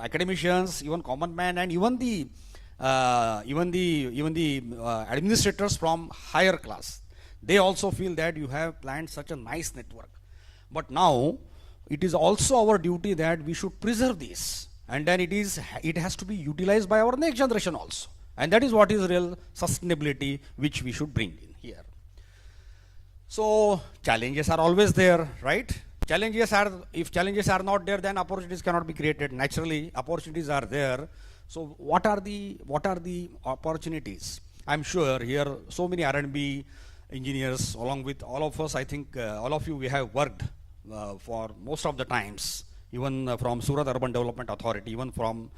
academicians, even common man, and even the administrators from higher class, they also feel that you have planned such a nice network. But now it is also our duty that we should preserve this, and then it has to be utilized by our next generation also, and that is what is real sustainability which we should bring in here. So challenges are always there, right? If challenges are not there, then opportunities cannot be created. Naturally, opportunities are there. So what are the opportunities? I'm sure here so many R&B engineers, along with all of us, I think all of you, we have worked for most of the times, even from Surat Urban Development Authority, even from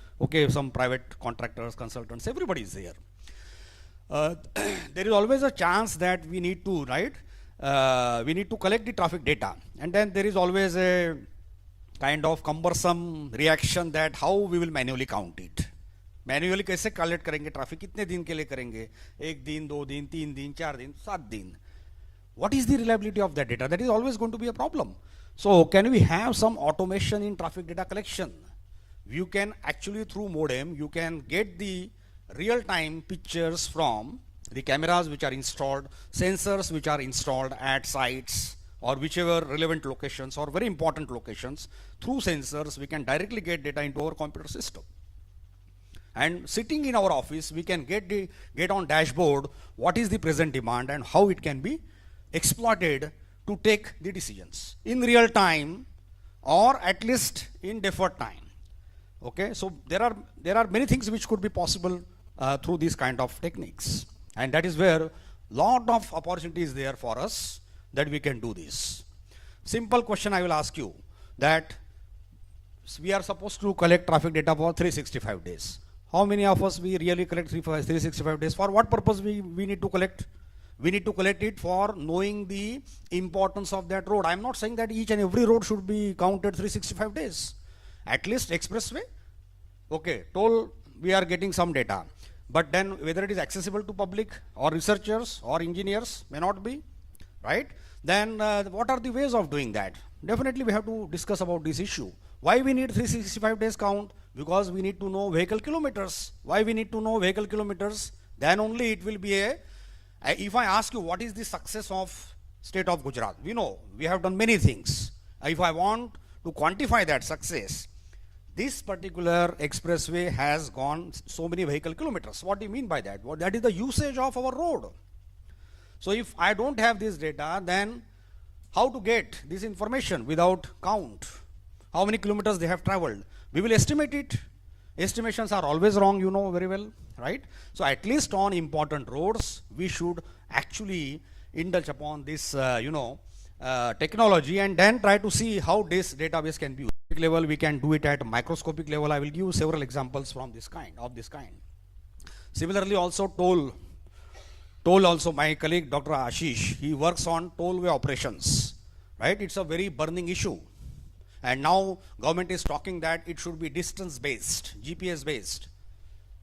some private contractors, consultants, everybody is there. There is always a chance that we need to, right? We need to collect the traffic data, and then there is always a kind of cumbersome reaction that how we will manually count it. Manually कैसे collect करेंगे traffic, कितने दिन के लिए करेंगे, 1 दिन, 2 दिन, 3 दिन, 4 दिन, 7 दिन. What is the reliability of that data? That is always going to be a problem. So can we have some automation in traffic data collection? You can actually, through modem, you can get the real-time pictures from the cameras which are installed, sensors which are installed at sites or whichever relevant locations or very important locations. Through sensors, we can directly get data into our computer system. And sitting in our office, we can get on dashboard what is the present demand and how it can be exploited to take the decisions in real time or at least in deferred time. Okay, so there are many things which could be possible through these kind of techniques, and that is where lot of opportunities there for us that we can do this. Simple question I will ask you, that we are supposed to collect traffic data for 365 days. How many of us we really collect 365 days? For what purpose we need to collect? We need to collect it for knowing the importance of that road. I am not saying that each and every road should be counted 365 days. At least expressway, okay, toll, we are getting some data. But then whether it is accessible to public or researchers or engineers may not be, right? Then what are the ways of doing that? Definitely we have to discuss about this issue. Why we need 365 days count? Because we need to know vehicle kilometers. Why we need to know vehicle kilometers? Then only it will be if I ask you what is the success of state of Gujarat, we know we have done many things. If I want to quantify that success, this particular expressway has gone so many vehicle kilometers. What do you mean by that? Well, that is the usage of our road. So if I don't have this data, then how to get this information without count? How many kilometers they have traveled? We will estimate it. Estimations are always wrong, you know very well, right? So at least on important roads, we should actually indulge upon this, technology, and then try to see how this database can be used. Level, we can do it at microscopic level. I will give you several examples from this kind. Similarly, also toll also, my colleague Dr. Ashish, he works on tollway operations, right? It's a very burning issue. And now government is talking that it should be distance based, GPS based.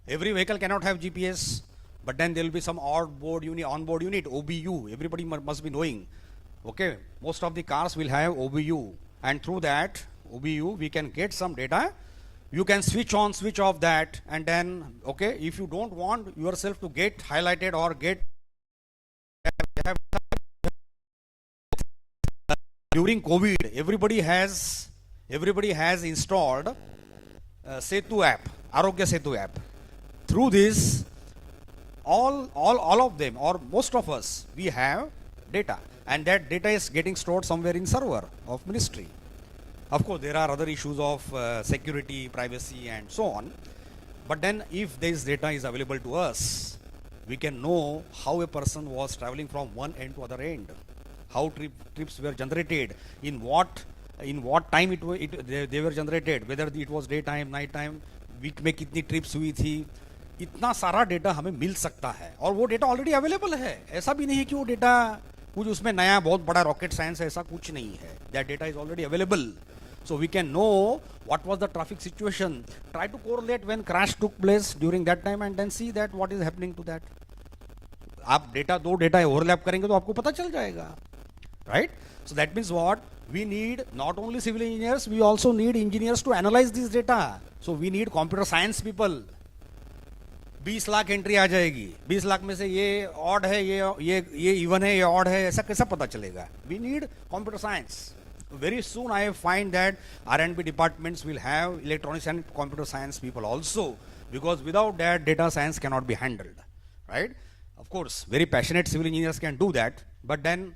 Every vehicle cannot have GPS, but then there will be some onboard unit, OBU, everybody must be knowing. Okay, most of the cars will have OBU, and through that OBU we can get some data. You can switch on, switch off that, and then, okay, if you don't want yourself to get highlighted or get during COVID, everybody has installed Setu app, Arogya Setu app. Through this, all of them, or most of us, we have data, and that data is getting stored somewhere in server of ministry. Of course, there are other issues of security, privacy, and so on. But then, if this data is available to us, we can know how a person was traveling from one end to other end, how trips were generated, in what time they were generated, whether it was daytime, night time, week में कितनी trips हुई थी. इतना सारा data हमें मिल सकता है, और वो डेटा ऑलरेडी अवेलेबल है. ऐसा भी नहीं है कि वो डेटा कुछ उसमें नया बहुत बड़ा रॉकेट साइंस है, ऐसा कुछ नहीं है. That data is already available. So we can know what was the traffic situation, try to correlate when crash took place during that time, and then see that what is happening to that. आप दो data overlap करेंगे तो आपको पता चल जाएगा, right? So that means what? We need not only civil engineers, we also need engineers to analyze this data. So we need computer science people. 20 lakh entry आ जाएगी, 20 लाख में से ये ऑड है, ये इवन है, ये ऑड है, ऐसा कैसा पता चलेगा? We need computer science. Very soon I find that R&D departments will have electronics and computer science people also, because without that data science cannot be handled, right? Of course, very passionate civil engineers can do that, but then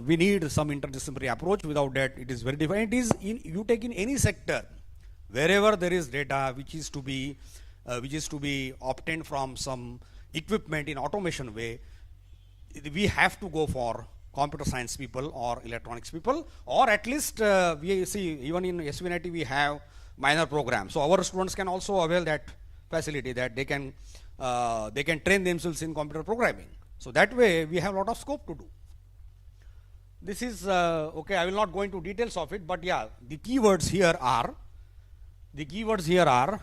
we need some interdisciplinary approach. Without that, it is very different. It is you take in any sector, wherever there is data which is to be obtained from some equipment in automation way, we have to go for computer science people or electronics people, or at least we see even in Svnit we have minor programs. So our students can also avail that facility, that they can train themselves in computer programming. So that way we have a lot of scope to do. This is okay. I will not go into details of it, but yeah, the keywords here are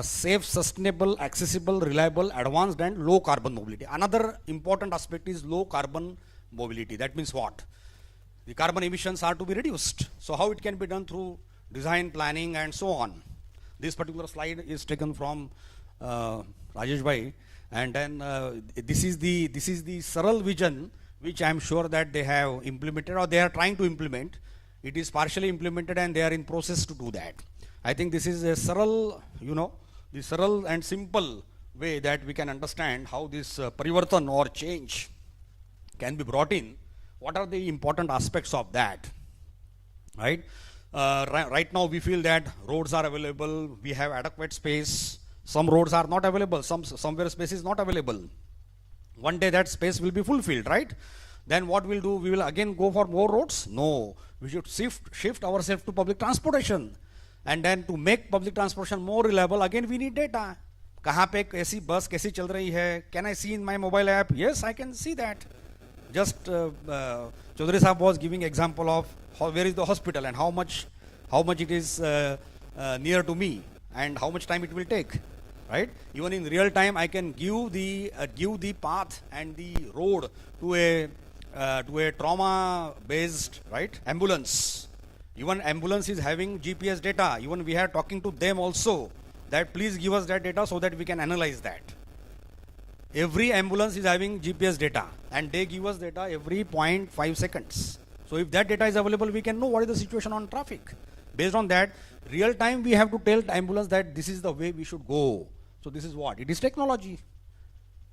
safe, sustainable, accessible, reliable, advanced, and low carbon mobility. Another important aspect is low carbon mobility. That means what? The carbon emissions are to be reduced. So how it can be done? Through design, planning, and so on. This particular slide is taken from Rajesh Bhai, and then this is the Saral vision, which I am sure that they have implemented or they are trying to implement. It is partially implemented and they are in process to do that. I think this is a Saral, the Saral and simple way that we can understand how this parivartan or change can be brought in. What are the important aspects of that, right? Right now we feel that roads are available, we have adequate space. Some roads are not available, somewhere space is not available. One day that space will be fulfilled, right? Then what we'll do, we will again go for more roads? No, we should shift ourselves to public transportation. And then to make public transportation more reliable, again we need data. कहाँ पे कैसी बस कैसी चल रही है? Can I see in my mobile app? Yes, I can see that. Just Chaudhary Sahab was giving example of where is the hospital and how much it is near to me and how much time it will take, right? Even in real time, I can give the path and the road to a trauma-based, right, ambulance. Even ambulance is having GPS data. Even we are talking to them also that please give us that data so that we can analyze that. Every ambulance is having GPS data and they give us data every 0.5 seconds. So if that data is available, we can know what is the situation on traffic. Based on that, real time we have to tell the ambulance that this is the way we should go. So this is what? It is technology,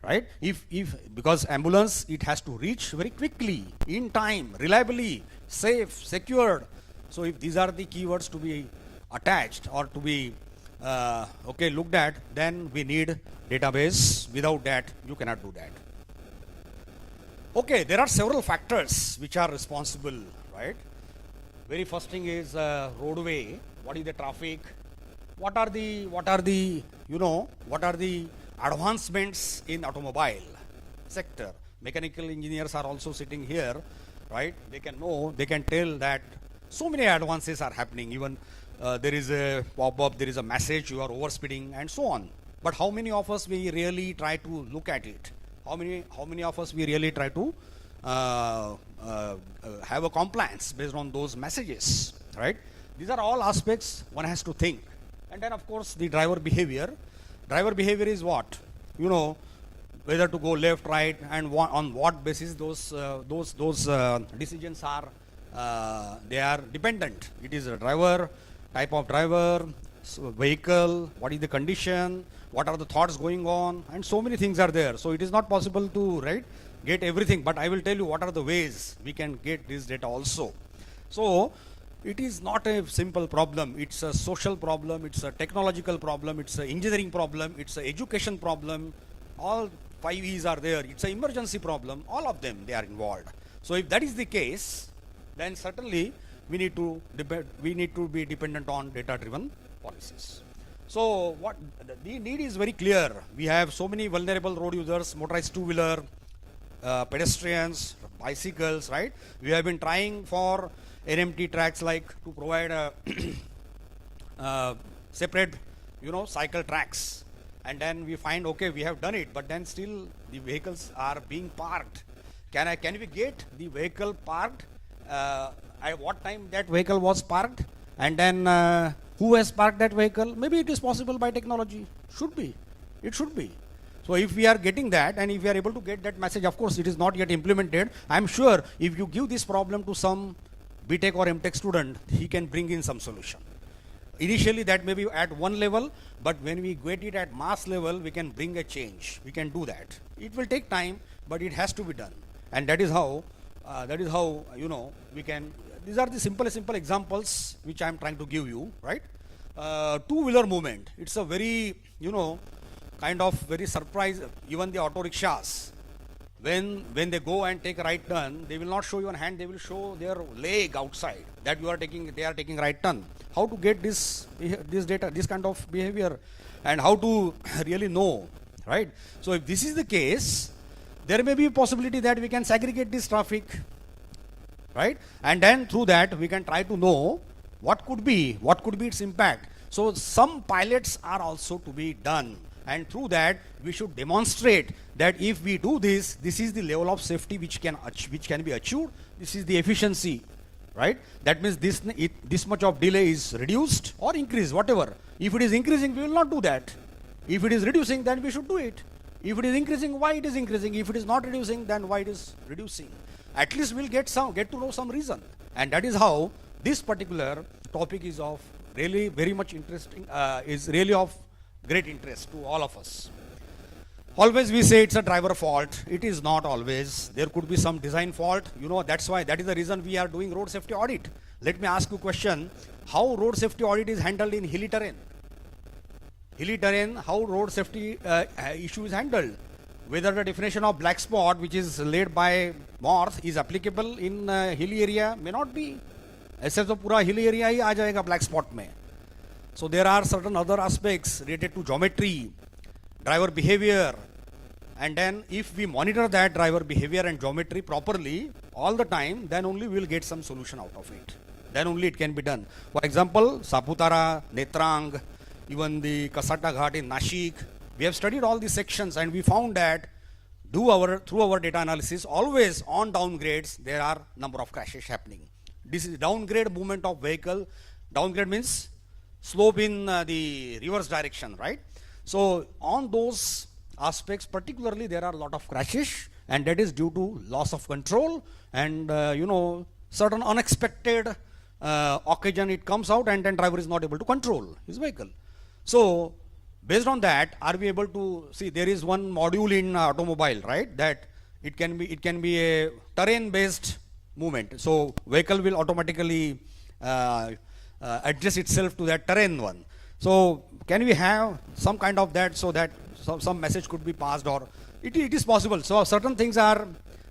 right? Because ambulance, it has to reach very quickly, in time, reliably, safe, secured. So if these are the keywords to be attached or to be looked at, then we need database. Without that, you cannot do that. Okay, there are several factors which are responsible, right? Very first thing is roadway. What is the traffic? What are the advancements in automobile sector? Mechanical engineers are also sitting here, right? They can know, they can tell that so many advances are happening. Even there is a pop-up, there is a message, you are overspeeding and so on. But how many of us we really try to look at it? How many of us we really try to have a compliance based on those messages, right? These are all aspects one has to think. And then of course the driver behavior. Driver behavior is what? Whether to go left, right, and on what basis those decisions are. They are dependent. It is a driver, type of driver, vehicle, what is the condition, what are the thoughts going on, and so many things are there. So it is not possible to get everything, but I will tell you what are the ways we can get this data also. So it is not a simple problem. It's a social problem, it's a technological problem, it's an engineering problem, it's an education problem. All 5 E's are there. It's an emergency problem. All of them, they are involved. So if that is the case, then certainly we need to be dependent on data-driven policies. So what the need is very clear. We have so many vulnerable road users, motorized two-wheeler, pedestrians, bicycles, right? We have been trying for NMT tracks like to provide separate, cycle tracks. And then we find, okay, we have done it, but then still the vehicles are being parked. Can we get the vehicle parked? At what time that vehicle was parked? And then who has parked that vehicle. Maybe it is possible by technology. Should be. It should be. So if we are getting that, and if we are able to get that message, of course it is not yet implemented. I am sure if you give this problem to some BTech or MTech student, he can bring in some solution. Initially that may be at one level, but when we get it at mass level, we can bring a change. We can do that. It will take time, but it has to be done. And that is how, you know, we can, these are the simple examples which I am trying to give you, right? Two-wheeler movement, it's a very, you know, kind of very surprise. Even the auto rickshaws, when they go and take a right turn, they will not show you on hand, they will show their leg outside that they are taking right turn. How to get this data, this kind of behavior, and how to really know, right? So if this is the case, there may be a possibility that we can segregate this traffic, right? And then through that we can try to know what could be its impact. So some pilots are also to be done, and through that we should demonstrate that if we do this, this is the level of safety which can be achieved, this is the efficiency, right? That means this much of delay is reduced or increased, whatever. If it is increasing, we will not do that. If it is reducing, then we should do it. If it is increasing, why it is increasing? If it is not reducing, then why it is reducing? At least we'll get to know some reason. And that is how this particular topic is of really very much interesting, is really of great interest to all of us. Always we say it's a driver fault. It is not always. There could be some design fault. You know, that is the reason we are doing road safety audit. Let me ask you a question. How road safety audit is handled in hilly terrain? Hilly terrain, how road safety issue is handled? Whether the definition of black spot, which is laid by Morse, is applicable in hilly area, may not be. ऐसे तो पूरा hilly area ही आ जाएगा black spot में. So there are certain other aspects related to geometry, driver behavior, and then if we monitor that driver behavior and geometry properly all the time, then only we will get some solution out of it. Then only it can be done. For example, Saputara, Netrang, even the Kasata Ghat in Nashik, we have studied all these sections and we found that through our data analysis, always on downgrades there are number of crashes happening. This is downgrade movement of vehicle. Downgrade means slope in the reverse direction, right? So on those aspects particularly there are a lot of crashes, and that is due to loss of control and you know, certain unexpected occasion it comes out and then driver is not able to control his vehicle. So based on that, are we able to see there is one module in automobile, right, that it can be a terrain based movement. So vehicle will automatically adjust itself to that terrain one. So can we have some kind of that, so that some message could be passed, or it is possible. So certain things are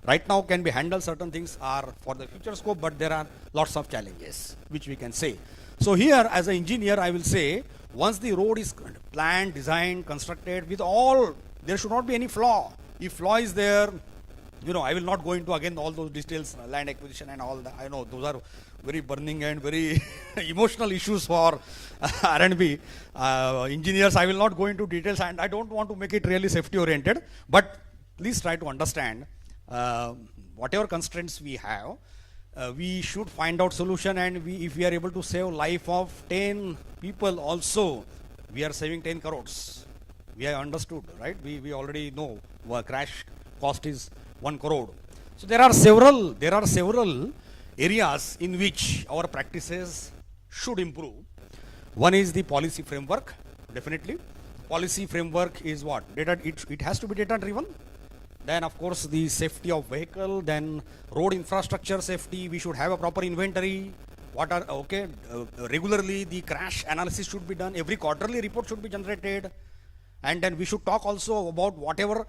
right now can be handled, certain things are for the future scope, but there are lots of challenges which we can say. So here as an engineer I will say, once the road is planned, designed, constructed with all, there should not be any flaw. If flaw is there, you know, I will not go into again all those details, land acquisition and all that. I know those are very burning and very emotional issues for R&B engineers. I will not go into details, and I don't want to make it really safety oriented, but please try to understand whatever constraints we have, we should find out solution, and if we are able to save life of 10 people also, we are saving 10 crores. We have understood, right? We already know crash cost is 1 crore. So there are several areas in which our practices should improve. One is the policy framework. Definitely policy framework is what? Data. It has to be data driven. Then of course the safety of vehicle, then road infrastructure safety, we should have a proper inventory. Regularly the crash analysis should be done, every quarterly report should be generated, and then we should talk also about whatever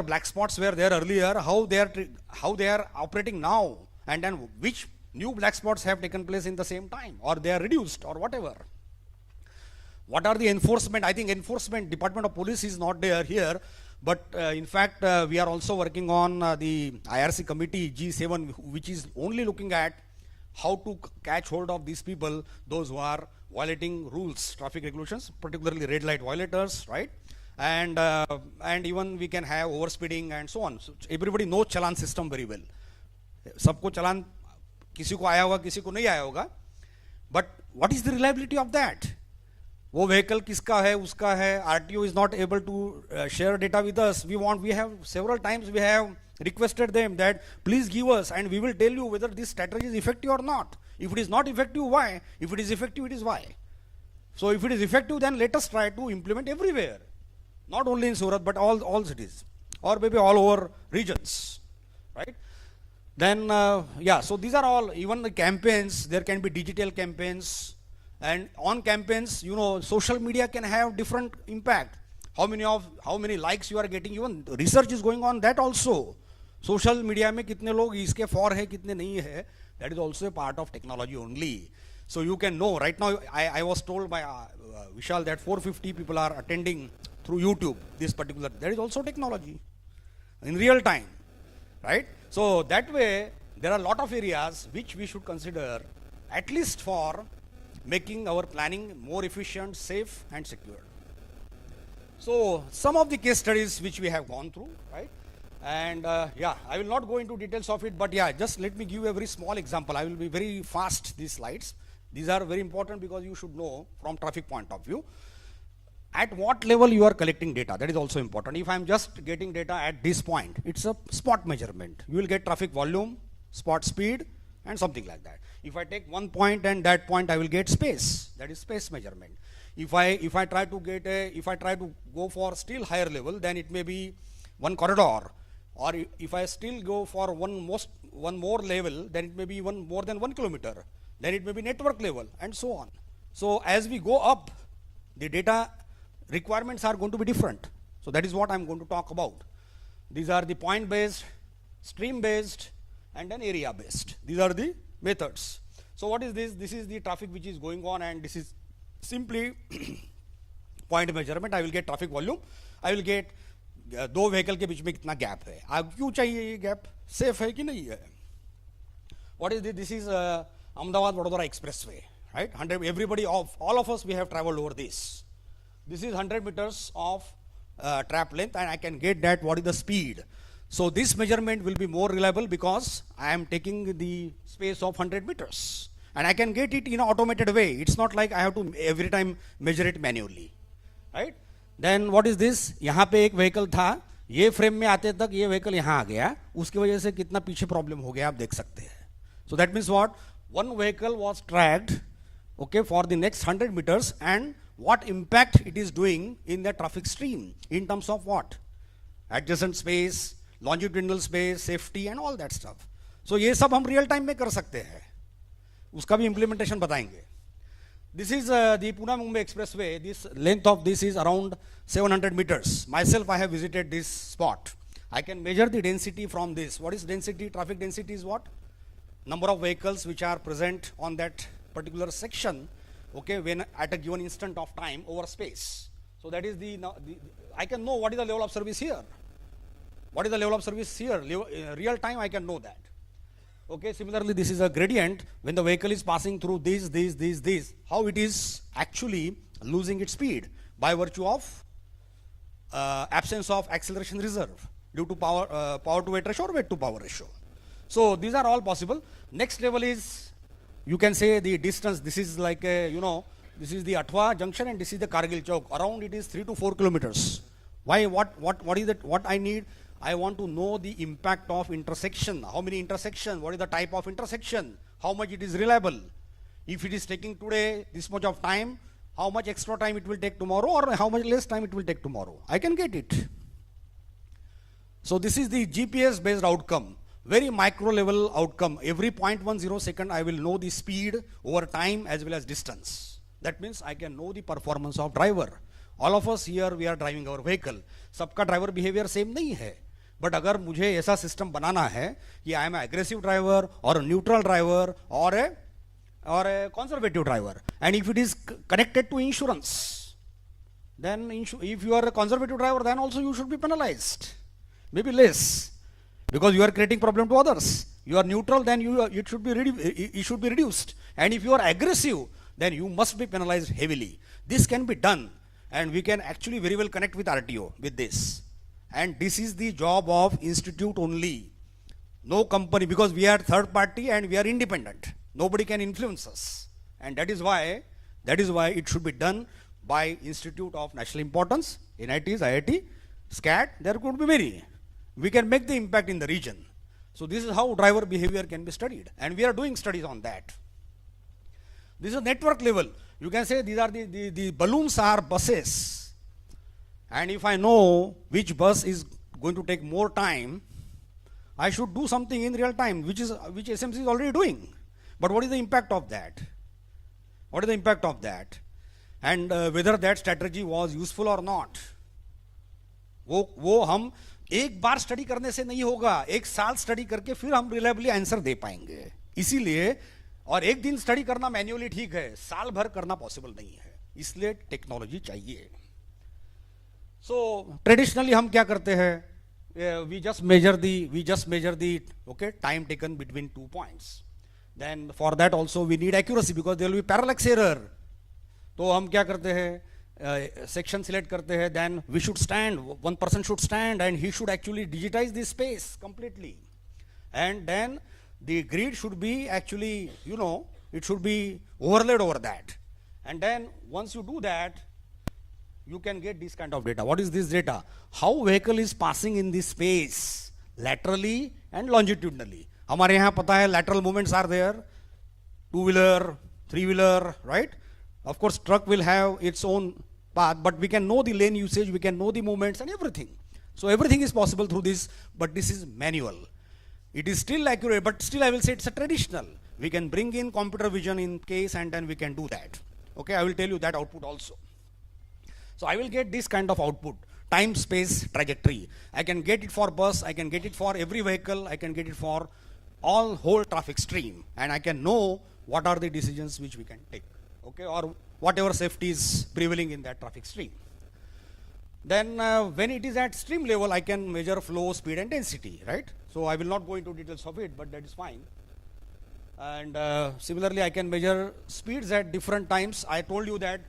black spots were there earlier, how they are operating now, and then which new black spots have taken place in the same time, or they are reduced, or whatever. What are the enforcement? I think enforcement, Department of Police is not there here, but in fact we are also working on the IRC committee G7, which is only looking at how to catch hold of these people, those who are violating rules, traffic regulations, particularly red light violators, right? And even we can have overspeeding and so on. So everybody knows challan system very well. सबको challan किसी को आया होगा, किसी को नहीं आया होगा. But what is the reliability of that? वो vehicle किसका है, उसका है, RTO is not able to share data with us. We have several times we have requested them that please give us and we will tell you whether this strategy is effective or not. If it is not effective, why? If it is effective, it is why. So if it is effective, then let us try to implement everywhere. Not only in Surat, but all cities. Or maybe all over regions. Right? Then, so these are all, even the campaigns, there can be digital campaigns. And on campaigns, social media can have different impact. How many likes you are getting, even research is going on that also. Social media में कितने लोग इसके for है, कितने नहीं है, that is also a part of technology only. So you can know, right now I was told by Vishal that 450 people are attending through YouTube, this particular, that is also technology, in real time, right? So that way, there are a lot of areas which we should consider, at least for making our planning more efficient, safe and secure. So some of the case studies which we have gone through, right? And I will not go into details of it, but just let me give a very small example. I will be very fast, these slides. These are very important because you should know from traffic point of view. At what level you are collecting data, that is also important. If I am just getting data at this point, it's a spot measurement. You will get traffic volume, spot speed and something like that. If I take one point and that point I will get space, that is space measurement. If I try to go for still higher level, then it may be one corridor, or if I still go for one more level, then it may be more than 1 kilometer, then it may be network level and so on. So as we go up, the data requirements are going to be different. So that is what I am going to talk about. These are the point based, stream based and then area based. These are the methods. So what is this? This is the traffic which is going on, and this is simply point measurement. I will get traffic volume. I will get दो vehicle के बीच में कितना gap है. आप क्यों चाहिए ये gap? Safe है कि नहीं है? What is this? This is Ahmedabad Vadodara Expressway, right? Everybody, all of us, we have traveled over this. This is 100 meters of trap length, and I can get that what is the speed. So this measurement will be more reliable because I am taking the space of 100 meters. And I can get it in an automated way. It's not like I have to every time measure it manually, right? Then what is this? यहाँ पे एक vehicle था, ये frame में आते तक ये vehicle यहाँ आ गया, उसकी वजह से कितना पीछे problem हो गया आप देख सकते हैं. So that means what? One vehicle was tracked, okay, for the next 100 meters, and what impact it is doing in the traffic stream in terms of what? Adjacent space, longitudinal space, safety and all that stuff. So ये सब हम real time में कर सकते हैं. उसका भी implementation बताएंगे. This is the Pune-Mumbai Expressway. This length of this is around 700 meters. Myself, I have visited this spot. I can measure the density from this. What is density? Traffic density is what? Number of vehicles which are present on that particular section, okay, when at a given instant of time over space. So that is I can know what is the level of service here. What is the level of service here? Real time I can know that. Okay, similarly this is a gradient. When the vehicle is passing through these, how it is actually losing its speed by virtue of absence of acceleration reserve due to power to weight ratio or weight to power ratio. So these are all possible. Next level is, you can say the distance. This is like a, this is the Athwa junction and this is the Kargil Chowk. Around it is 3 to 4 kilometers. Why? What is that? What I need? I want to know the impact of intersection. How many intersections? What is the type of intersection? How much it is reliable? If it is taking today this much of time, how much extra time it will take tomorrow, or how much less time it will take tomorrow? I can get it. So this is the GPS based outcome. Very micro level outcome. Every 0.10 second I will know the speed over time as well as distance. That means I can know the performance of driver. All of us here we are driving our vehicle. सबका driver behavior same नहीं है. But अगर मुझे ऐसा system बनाना है कि I am an aggressive driver or a neutral driver or a conservative driver, and if it is connected to insurance, then if you are a conservative driver, then also you should be penalized. Maybe less, because you are creating problem to others. You are neutral, then it should be reduced. And if you are aggressive, then you must be penalized heavily. This can be done, and we can actually very well connect with RTO with this. And this is the job of institute only. No company, because we are third party and we are independent. Nobody can influence us. And that is why it should be done by Institute of National Importance, NITs, IIT, SCAT. There could be many. We can make the impact in the region. So this is how driver behavior can be studied, and we are doing studies on that. This is network level. You can say these are the balloons are buses, and if I know which bus is going to take more time, I should do something in real time, which SMC is already doing. But what is the impact of that? What is the impact of that? And whether that strategy was useful or not, वो हम एक बार study करने से नहीं होगा, एक साल study करके फिर हम रिलायबली आंसर दे पाएंगे. इसीलिए, और एक दिन स्टडी करना मैन्युअली ठीक है, साल भर करना पॉसिबल नहीं है, इसलिए टेक्नोलॉजी चाहिए. सो ट्रेडिशनली हम क्या करते हैं, we just measure the okay time taken between 2 points. Then for that also we need accuracy, because there will be parallax error. तो हम क्या करते हैं, section select करते हैं, then we should stand, one person should stand and he should actually digitize this space completely, and then the grid should be actually, it should be overlaid over that, and then once you do that, you can get this kind of data. What is this data? How vehicle is passing in this space laterally and longitudinally. हमारे यहाँ पता है lateral movements are there, two-wheeler, three-wheeler, right? Of course, truck will have its own path, but we can know the lane usage, we can know the movements and everything. So everything is possible through this, but this is manual. It is still accurate, but still I will say it's a traditional. We can bring in computer vision in case, and then we can do that. Okay, I will tell you that output also. So I will get this kind of output, time, space, trajectory. I can get it for bus, I can get it for every vehicle, I can get it for whole traffic stream, and I can know what are the decisions which we can take, okay, or whatever safety is prevailing in that traffic stream. Then when it is at stream level, I can measure flow, speed and density, right? So I will not go into details of it, but that is fine. And similarly, I can measure speeds at different times. I told you that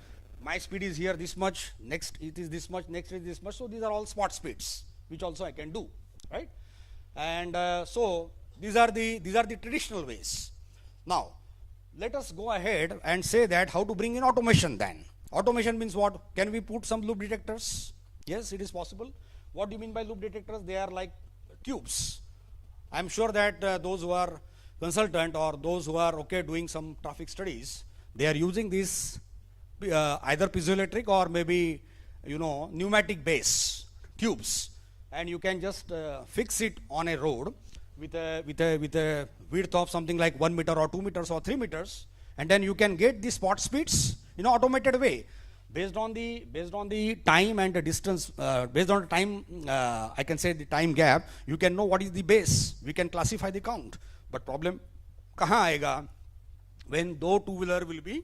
my speed is here this much, next it is this much, next it is this much. So these are all spot speeds, which also I can do, right? And so these are the traditional ways. Now, let us go ahead and say that how to bring in automation then. Automation means what? Can we put some loop detectors? Yes, it is possible. What do you mean by loop detectors? They are like tubes. I'm sure that those who are consultant or those who are doing some traffic studies, they are using this either piezoelectric or maybe pneumatic base tubes, and you can just fix it on a road with a width of something like 1 meter or 2 meters or 3 meters, and then you can get the spot speeds in an automated way based on the time and the distance, based on the time, I can say the time gap. You can know what is the base, we can classify the count. But problem कहाँ आएगा? When though two-wheeler will be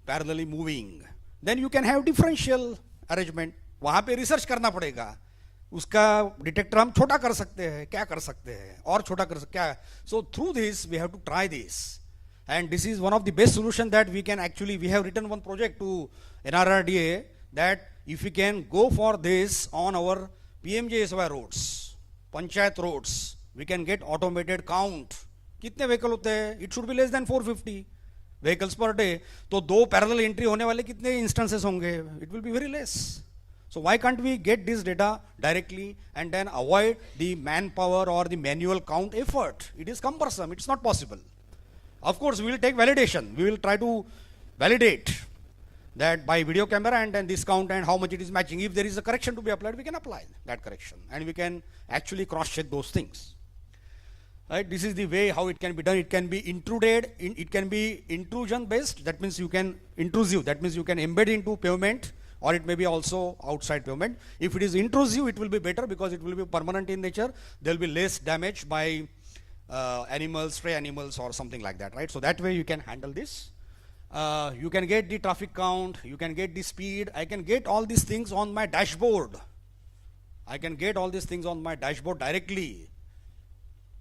parallelly moving, then you can have differential arrangement. वहाँ पे research करना पड़ेगा. उसका detector हम छोटा कर सकते हैं, क्या कर सकते हैं, और छोटा कर सकते क्या. So through this we have to try this, and this is one of the best solution that we can actually. We have written one project to NRRDA that if we can go for this on our PMJSY roads, panchayat roads, we can get automated count. कितने vehicle होते हैं? It should be less than 450 vehicles per day. तो दो parallel entry होने वाले कितने instances होंगे? It will be very less. So why can't we get this data directly and then avoid the manpower or the manual count effort? It is cumbersome. It's not possible. Of course, we will take validation. We will try to validate that by video camera and then this count and how much it is matching. If there is a correction to be applied, we can apply that correction and we can actually cross-check those things. Right? This is the way how it can be done. It can be intruded, it can be intrusion based. That means you can intrusive. That means you can embed into pavement, or it may be also outside pavement. If it is intrusive, it will be better because it will be permanent in nature. There will be less damage by animals, stray animals or something like that, right? So that way you can handle this. You can get the traffic count, you can get the speed. I can get all these things on my dashboard. I can get all these things on my dashboard directly.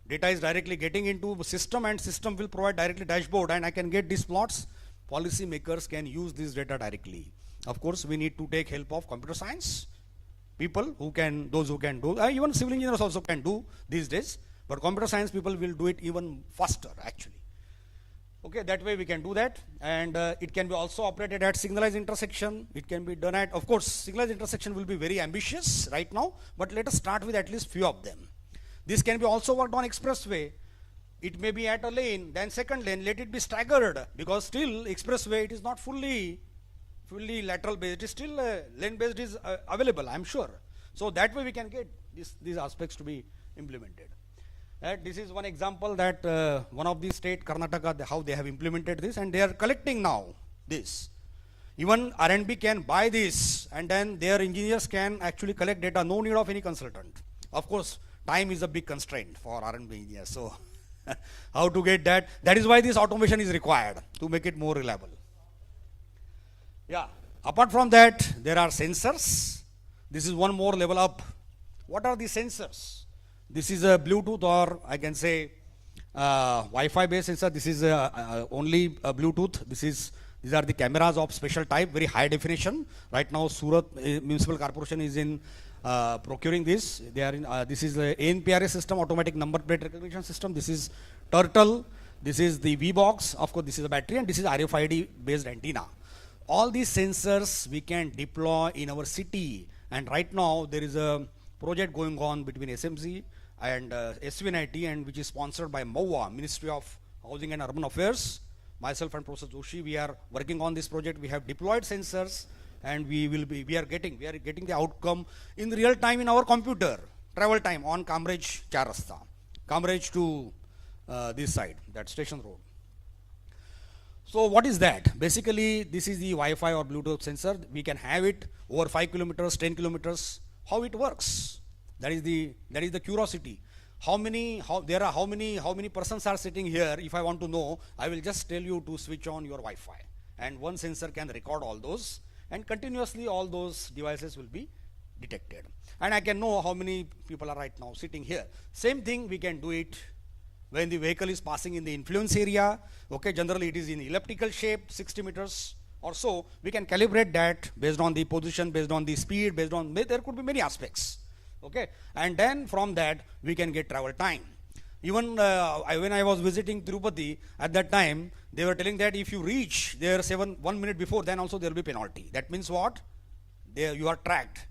Data is directly getting into system and system will provide directly dashboard, and I can get these plots. Policy makers can use this data directly. Of course, we need to take help of computer science people those who can do, even civil engineers also can do these days, but computer science people will do it even faster actually. Okay, that way we can do that, and it can be also operated at signalized intersection. It can be done at, of course, signalized intersection will be very ambitious right now, but let us start with at least few of them. This can be also worked on expressway. It may be at a lane, then second lane, let it be staggered, because still expressway, it is not fully lateral based, it is still lane based is available, I'm sure. So that way we can get these aspects to be implemented. This is one example that one of the state, Karnataka, how they have implemented this, and they are collecting now this. Even R&B can buy this, and then their engineers can actually collect data, no need of any consultant. Of course, time is a big constraint for R&B engineers, so how to get that? That is why this automation is required, to make it more reliable. Yeah, apart from that, there are sensors. This is one more level up. What are the sensors? This is a Bluetooth, or I can say Wi-Fi based sensor. This is only Bluetooth. These are the cameras of special type, very high definition. Right now, Surat Municipal Corporation is in procuring this. They are in. This is the ANPRA system, automatic number plate recognition system. This is Turtle. This is the V-Box. Of course, this is a battery, and this is RFID based antenna. All these sensors we can deploy in our city. And right now, there is a project going on between SMC and Svnit, and which is sponsored by MOA, Ministry of Housing and Urban Affairs. Myself and Professor Joshi, we are working on this project. We have deployed sensors, and we are getting the outcome in real time in our computer. Travel time on Kamraj Charasta, Kamraj to this side, that station road. So what is that? Basically, this is the Wi-Fi or Bluetooth sensor. We can have it over 5 kilometers, 10 kilometers. How it works? That is the curiosity. How many persons are sitting here? If I want to know, I will just tell you to switch on your Wi-Fi, and one sensor can record all those, and continuously all those devices will be detected, and I can know how many people are right now sitting here. Same thing we can do it when the vehicle is passing in the influence area. Okay, generally it is in elliptical shape, 60 meters or so. We can calibrate that based on the position, based on the speed, based on, there could be many aspects. Okay, and then from that we can get travel time. Even when I was visiting Tirupati at that time, they were telling that if you reach there 1 minute before, then also there will be penalty. That means what? You are tracked.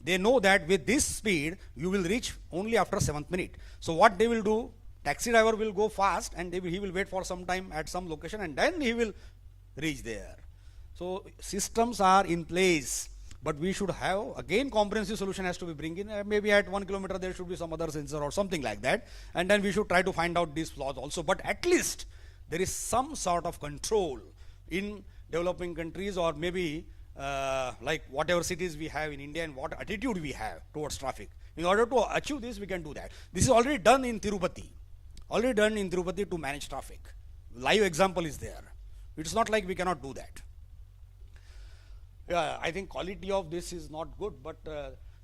They know that with this speed you will reach only after 7th minute. So what they will do? Taxi driver will go fast, and he will wait for some time at some location, and then he will reach there. So systems are in place. But we should have, again, comprehensive solution has to be bring in. Maybe at 1 kilometer there should be some other sensor or something like that. And then we should try to find out these flaws also. But at least there is some sort of control in developing countries, or maybe like whatever cities we have in India and what attitude we have towards traffic. In order to achieve this, we can do that. This is already done in Tirupati. Already done in Tirupati to manage traffic. Live example is there. It's not like we cannot do that. Yeah, I think quality of this is not good, but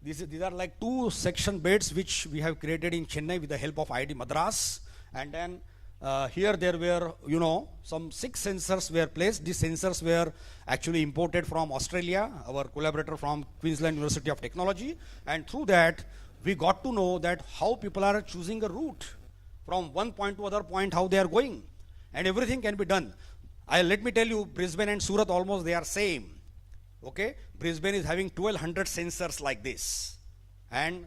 these are like 2 section beds which we have created in Chennai with the help of IIT Madras, and then here there were some 6 sensors were placed. These sensors were actually imported from Australia, our collaborator from Queensland University of Technology, and through that we got to know that how people are choosing a route from one point to other point, how they are going, and everything can be done. Let me tell you, Brisbane and Surat almost they are same. Okay, Brisbane is having 1200 sensors like this, and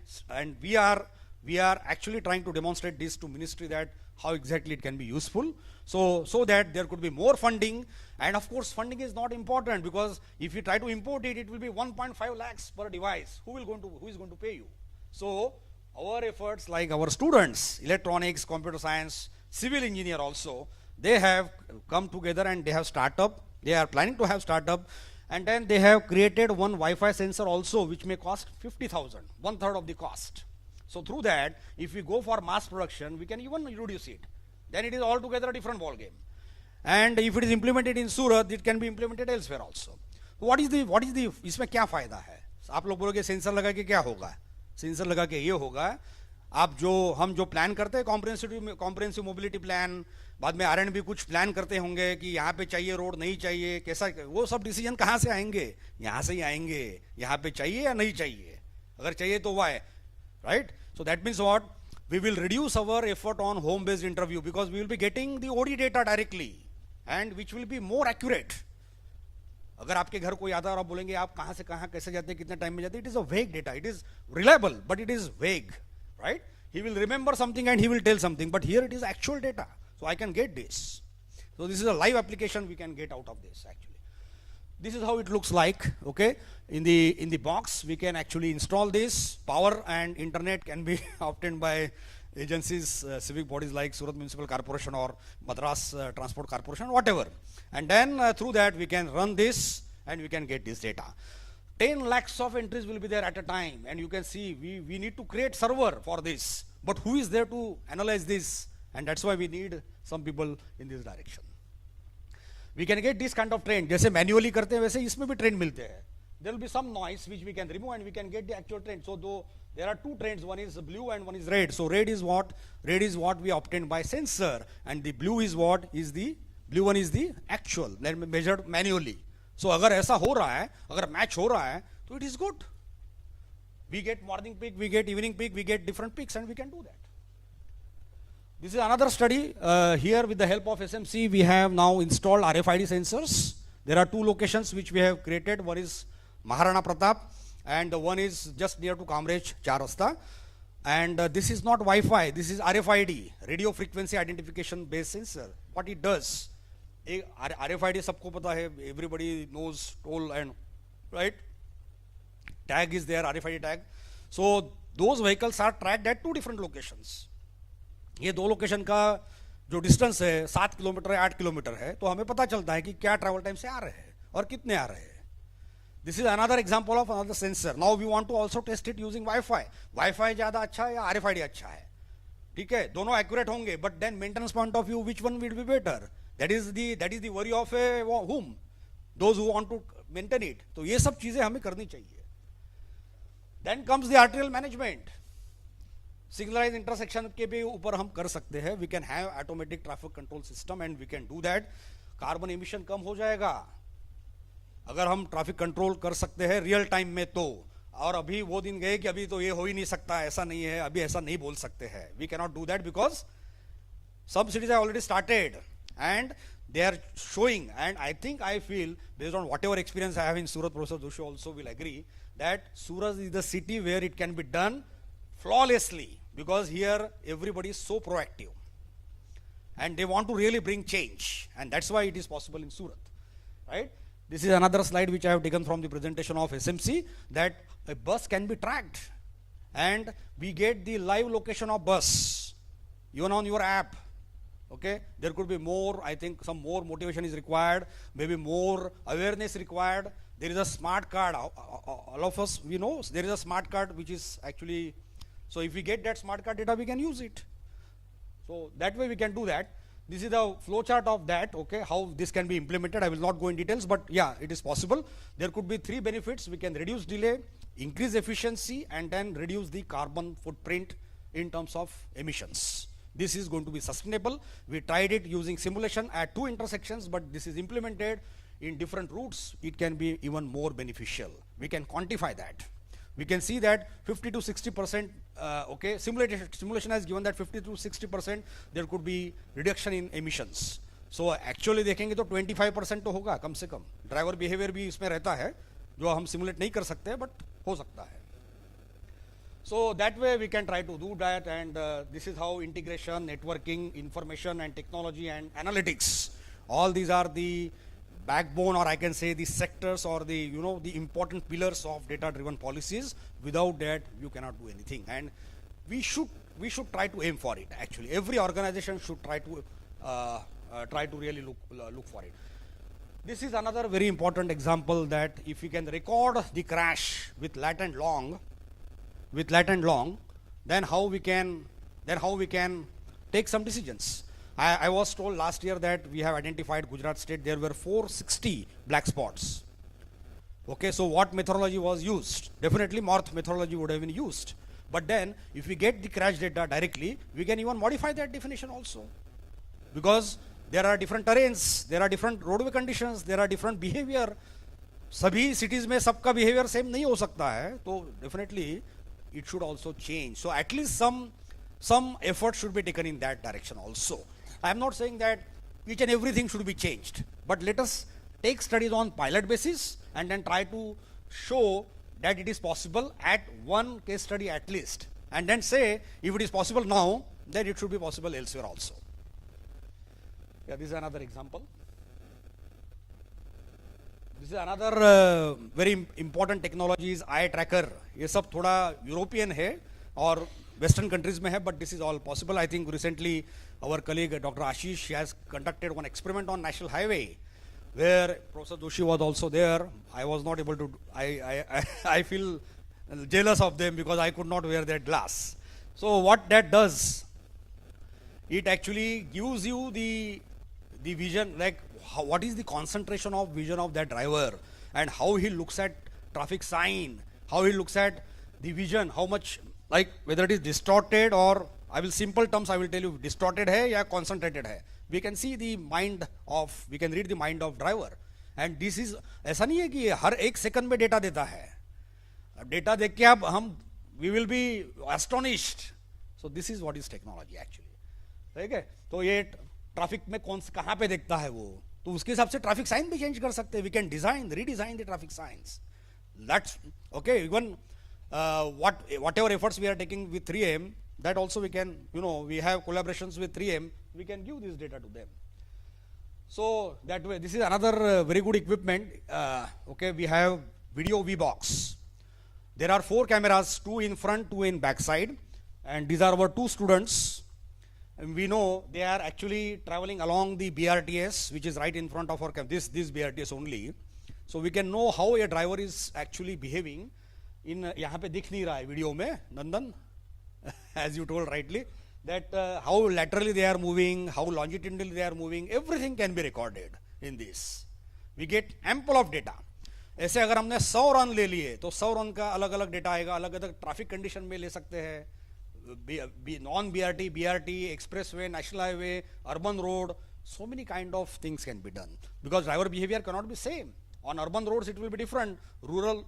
we are actually trying to demonstrate this to ministry that how exactly it can be useful, so that there could be more funding. And of course funding is not important, because if you try to import it, it will be 1.5 lakhs per device. Who is going to pay you? So our efforts, like our students, electronics, computer science, civil engineer also, they have come together and they have startup. They are planning to have startup. And then they have created one Wi-Fi sensor also, which may cost 50,000, 1/3 of the cost. So through that, if we go for mass production, we can even reduce it. Then it is altogether a different ball game. And if it is implemented in Surat, it can be implemented elsewhere also. What is the इसमें क्या फायदा है? आप लोग बोलोगे sensor लगा के क्या होगा? सेंसर लगा के ये होगा, हम जो प्लान करते हैं कॉम्प्रिहेंसिव मोबिलिटी प्लान, बाद में R&B कुछ प्लान करते होंगे कि यहाँ पे चाहिए रोड, नहीं चाहिए, कैसा, वो सब डिसीजन कहाँ से आएंगे? यहाँ से ही आएंगे. यहाँ पे चाहिए या नहीं चाहिए? अगर चाहिए तो why, right? So that means what? We will reduce our effort on home-based interview because we will be getting the OD data directly and which will be more accurate. अगर आपके घर कोई आता है और आप बोलेंगे आप कहाँ से कहाँ कैसे जाते हैं कितने टाइम में जाते हैं, it is a vague data. It is reliable, but it is vague, right? He will remember something and he will tell something, but here it is actual data. So I can get this. So this is a live application we can get out of this actually. This is how it looks like, okay? In the box, we can actually install this. Power and internet can be obtained by agencies, civic bodies like Surat Municipal Corporation or Madras Transport Corporation, whatever. And then through that, we can run this and we can get this data. 10 lakhs of entries will be there at a time. And you can see we need to create server for this. But who is there to analyze this? And that's why we need some people in this direction. We can get this kind of trend. जैसे manually करते हैं वैसे इसमें भी trend मिलते हैं. There will be some noise which we can remove and we can get the actual trend. So though there are two trends, one is blue and one is red. So red is what we obtained by sensor, and the blue is what is the blue one is the actual measured manually. So अगर ऐसा हो रहा है, अगर match हो रहा है, तो it is good. We get morning peak, we get evening peak, we get different peaks, and we can do that. This is another study. Here with the help of SMC, we have now installed RFID sensors. There are two locations which we have created. One is Maharana Pratap and one is just near to Kamrej, Charasta. And this is not Wi-Fi, this is RFID, radio frequency identification based sensor. What it does, RFID sabko pata hai, everybody knows, toll and right? Tag is there, RFID tag. So those vehicles are tracked at two different locations. ये दो location का जो distance है 7 kilometre है 8 kilometre है, तो हमें पता चलता है कि क्या ट्रैवल टाइम से आ रहे हैं और कितने आ रहे हैं. This is another example of another sensor. Now we want to also test it using wifi. Wifi ज्यादा अच्छा है या आरएफआईडी अच्छा है? ठीक है, दोनों एक्यूरेट होंगे, but then maintenance point of view which one will be better? That is the worry of whom, those who want to maintain it. तो ये सब चीजें हमें करनी चाहिए. Then comes the arterial management. Signalise intersection के भी ऊपर हम कर सकते हैं. We can have automatic traffic control system and we can do that. Carbon emission कम हो जाएगा अगर हम ट्रैफिक कंट्रोल कर सकते हैं रियल टाइम में तो. और अभी वो दिन गए कि अभी तो ये हो ही नहीं सकता, ऐसा नहीं है, अभी ऐसा नहीं बोल सकते हैं. We can not do that because some cities have already started and they are showing, and I think I feel based on whatever experience I have in Surat, Professor Joshi also will agree that Surat is the city where it can be done flawlessly, because here everybody is so proactive and they want to really bring change, and that's why it is possible in Surat, right? This is another slide which I have taken from the presentation of SMC, that a bus can be tracked and we get the live location of bus even on your app. Okay, there could be more, I think some more motivation is required, maybe more awareness required. There is a smart card, all of us, we know there is a smart card which is actually, so if we get that smart card data, we can use it. So that way we can do that. This is the flow chart of that, okay, how this can be implemented. I will not go in details, but yeah, it is possible. There could be 3 benefits. We can reduce delay, increase efficiency, and then reduce the carbon footprint in terms of emissions. This is going to be sustainable. We tried it using simulation at 2 intersections, but this is implemented in different routes. It can be even more beneficial. We can quantify that. We can see that 50 to 60%, okay, simulation has given that 50 to 60% there could be reduction in emissions. So actually देखेंगे तो 25% तो होगा कम से कम. Driver behavior भी इसमें रहता है जो हम simulate नहीं कर सकते, but हो सकता है. So that way we can try to do that, and this is how integration, networking, information and technology and analytics, all these are the backbone, or I can say the sectors, or the, you know, the important pillars of data driven policies. Without that you cannot do anything, and we should try to aim for it. Actually every organization should try to really look for it. This is another very important example, that if we can record the crash with lat and long, then how we can take some decisions. I was told last year that we have identified Gujarat state, there were 460 black spots. Okay, so what methodology was used? Definitely Morth methodology would have been used. But then if we get the crash data directly, we can even modify that definition also, because there are different terrains, there are different roadway conditions, there are different behavior. सभी cities में सबका behavior same नहीं हो सकता है, तो definitely it should also change. So at least some some effort should be taken in that direction also. I am not saying that each and everything should be changed, but let us take studies on pilot basis and then try to show that it is possible at one case study at least, and then say if it is possible now, then it should be possible elsewhere also. Yeah, this is another example. This is another very important technology is eye tracker. ये सब थोड़ा European है और western countries में है, but this is all possible. I think recently our colleague Dr. Ashish has conducted one experiment on national highway where Professor Doshi was also there. I was not able to. I feel jealous of them because I could not wear that glass. So what that does, it actually gives you the vision, like what is the concentration of vision of that driver and how he looks at traffic sign, how he looks at the vision, how much, like whether it is distorted or, I will simple terms I will tell you, distorted hai ya concentrated hai. We can see the mind of, we can read the mind of driver, and this is, ऐसा नहीं है कि ये हर एक second में data देता है. Data देख के आप हम, we will be astonished. So this is what is technology actually. ठीक है, तो ये ट्रैफिक में कौन से कहाँ पे देखता है वो, तो उसके हिसाब से ट्रैफिक साइन भी चेंज कर सकते हैं. We can design redesign the traffic science. That's okay. Even whatever efforts we are taking with 3M, that also we can, we have collaborations with 3M, we can give this data to them. So that way, this is another very good equipment. Okay, we have video V-box. There are 4 cameras, 2 in front, 2 in back side, and these are our 2 students. And we know they are actually traveling along the BRTS, which is right in front of our this BRTS only. So we can know how a driver is actually behaving. In यहाँ पे दिख नहीं रहा है video में, नंदन, as you told rightly, that how laterally they are moving, how longitudinally they are moving, everything can be recorded in this. We get ample of data. ऐसे अगर हमने 100 रन ले लिए तो 100 रन का अलग अलग डेटा आएगा, अलग अलग ट्रैफिक कंडीशन में ले सकते हैं, non BRT, BRT, expressway, national highway, urban road, so many kind of things can be done because driver behavior cannot be same. On urban roads it will be different, rural,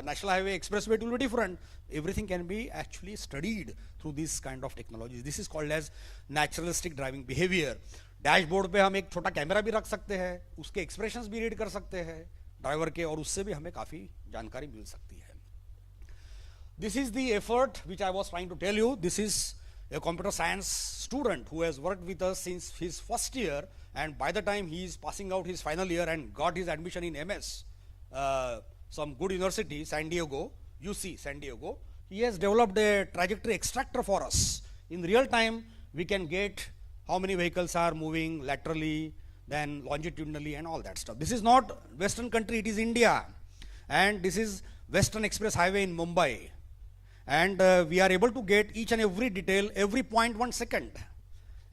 national highway, expressway it will be different. Everything can be actually studied through this kind of technologies. This is called as naturalistic driving behavior. Dashboard पे हम एक छोटा camera भी रख सकते हैं, उसके expressions भी रीड कर सकते हैं ड्राइवर के, और उससे भी हमें काफ़ी जानकारी मिल सकती है. This is the effort which I was trying to tell you. This is a computer science student who has worked with us since his first year, and by the time he is passing out his final year and got his admission in MS, some good university, San Diego, UC San Diego, he has developed a trajectory extractor for us. In real time, we can get how many vehicles are moving laterally, then longitudinally and all that stuff. This is not Western country, it is India. And this is Western Express Highway in Mumbai. And we are able to get each and every detail every 0.1 second.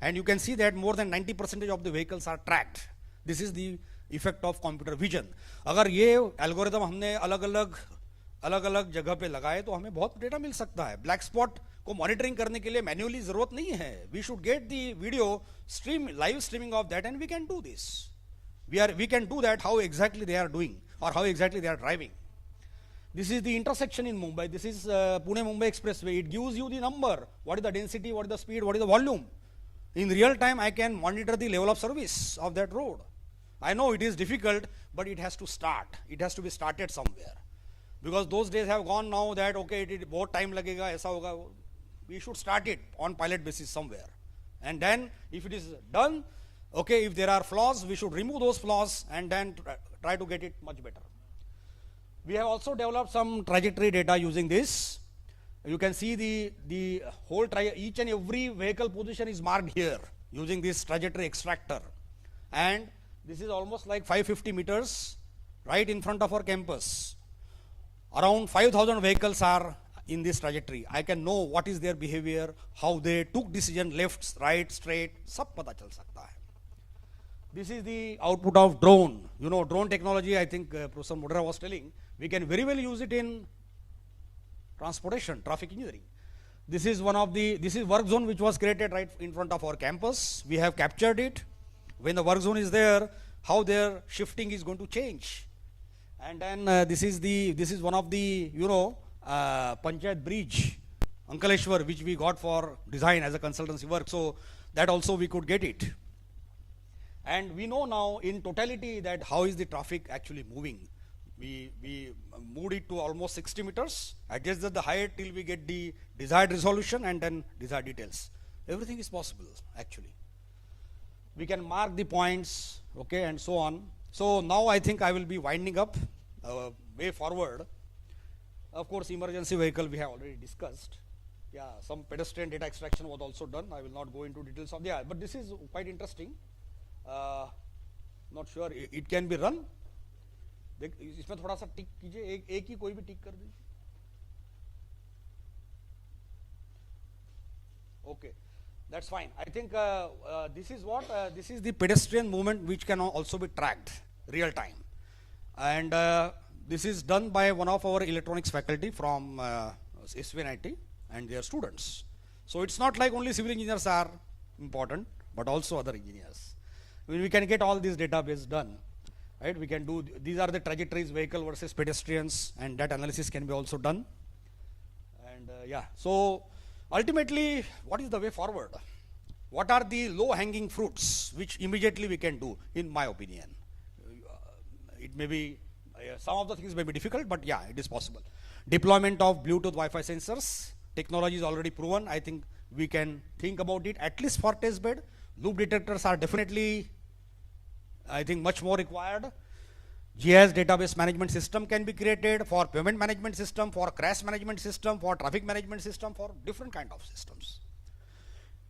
And you can see that more than 90% of the vehicles are tracked. This is the effect of computer vision. अगर ये algorithm हमने अलग अलग जगह पे लगाए तो हमें बहुत डेटा मिल सकता है. ब्लैक स्पॉट को मॉनिटरिंग करने के लिए मैन्युअली जरूरत नहीं है. We should get the video stream, live streaming of that, and we can do this. We can do that how exactly they are doing or how exactly they are driving. This is the intersection in Mumbai. This is Pune-Mumbai Expressway. It gives you the number. What is the density, what is the speed, what is the volume. In real time, I can monitor the level of service of that road. I know it is difficult, but it has to start. It has to be started somewhere. Because those days have gone now that, okay, it बहुत time लगेगा, ऐसा होगा. We should start it on pilot basis somewhere. And then, if it is done, okay, if there are flaws, we should remove those flaws and then try to get it much better. We have also developed some trajectory data using this. You can see the whole each and every vehicle position is marked here using this trajectory extractor. And this is almost like 550 meters right in front of our campus. Around 5,000 vehicles are in this trajectory. I can know what is their behavior, how they took decision, left, right, straight, सब पता चल सकता है. This is the output of drone. You know, drone technology, I think Professor Mudra was telling, we can very well use it in transportation, traffic engineering. This is this is work zone which was created right in front of our campus. We have captured it. When the work zone is there, how their shifting is going to change. And then this is one of the, Panchayat bridge Ankaleshwar, which we got for design as a consultancy work. So that also we could get it. And we know now in totality that how is the traffic actually moving. We moved it to almost 60 meters, adjusted the height till we get the desired resolution and then desired details. Everything is possible actually. We can mark the points, okay, and so on. So now I think I will be winding up way forward. Of course, emergency vehicle we have already discussed. Yeah, some pedestrian data extraction was also done. I will not go into details of that, but this is quite interesting. Not sure it can be run. इसमें थोड़ा सा टिक कीजिए, एक ही कोई भी टिक कर दीजिए. Okay, that's fine. I think this is what this is the pedestrian movement which can also be tracked real time, and this is done by one of our electronics faculty from Svnit and their students. So it's not like only civil engineers are important, but also other engineers. We can get all this database done. Right, we can do, these are the trajectories, vehicle versus pedestrians, and that analysis can be also done. And yeah, so ultimately, what is the way forward? What are the low-hanging fruits which immediately we can do, in my opinion? It may be, some of the things may be difficult, but yeah, it is possible. Deployment of Bluetooth Wi-Fi sensors, technology is already proven. I think we can think about it, at least for test bed. Loop detectors are definitely, I think, much more required. GIS database management system can be created for payment management system, for crash management system, for traffic management system, for different kind of systems.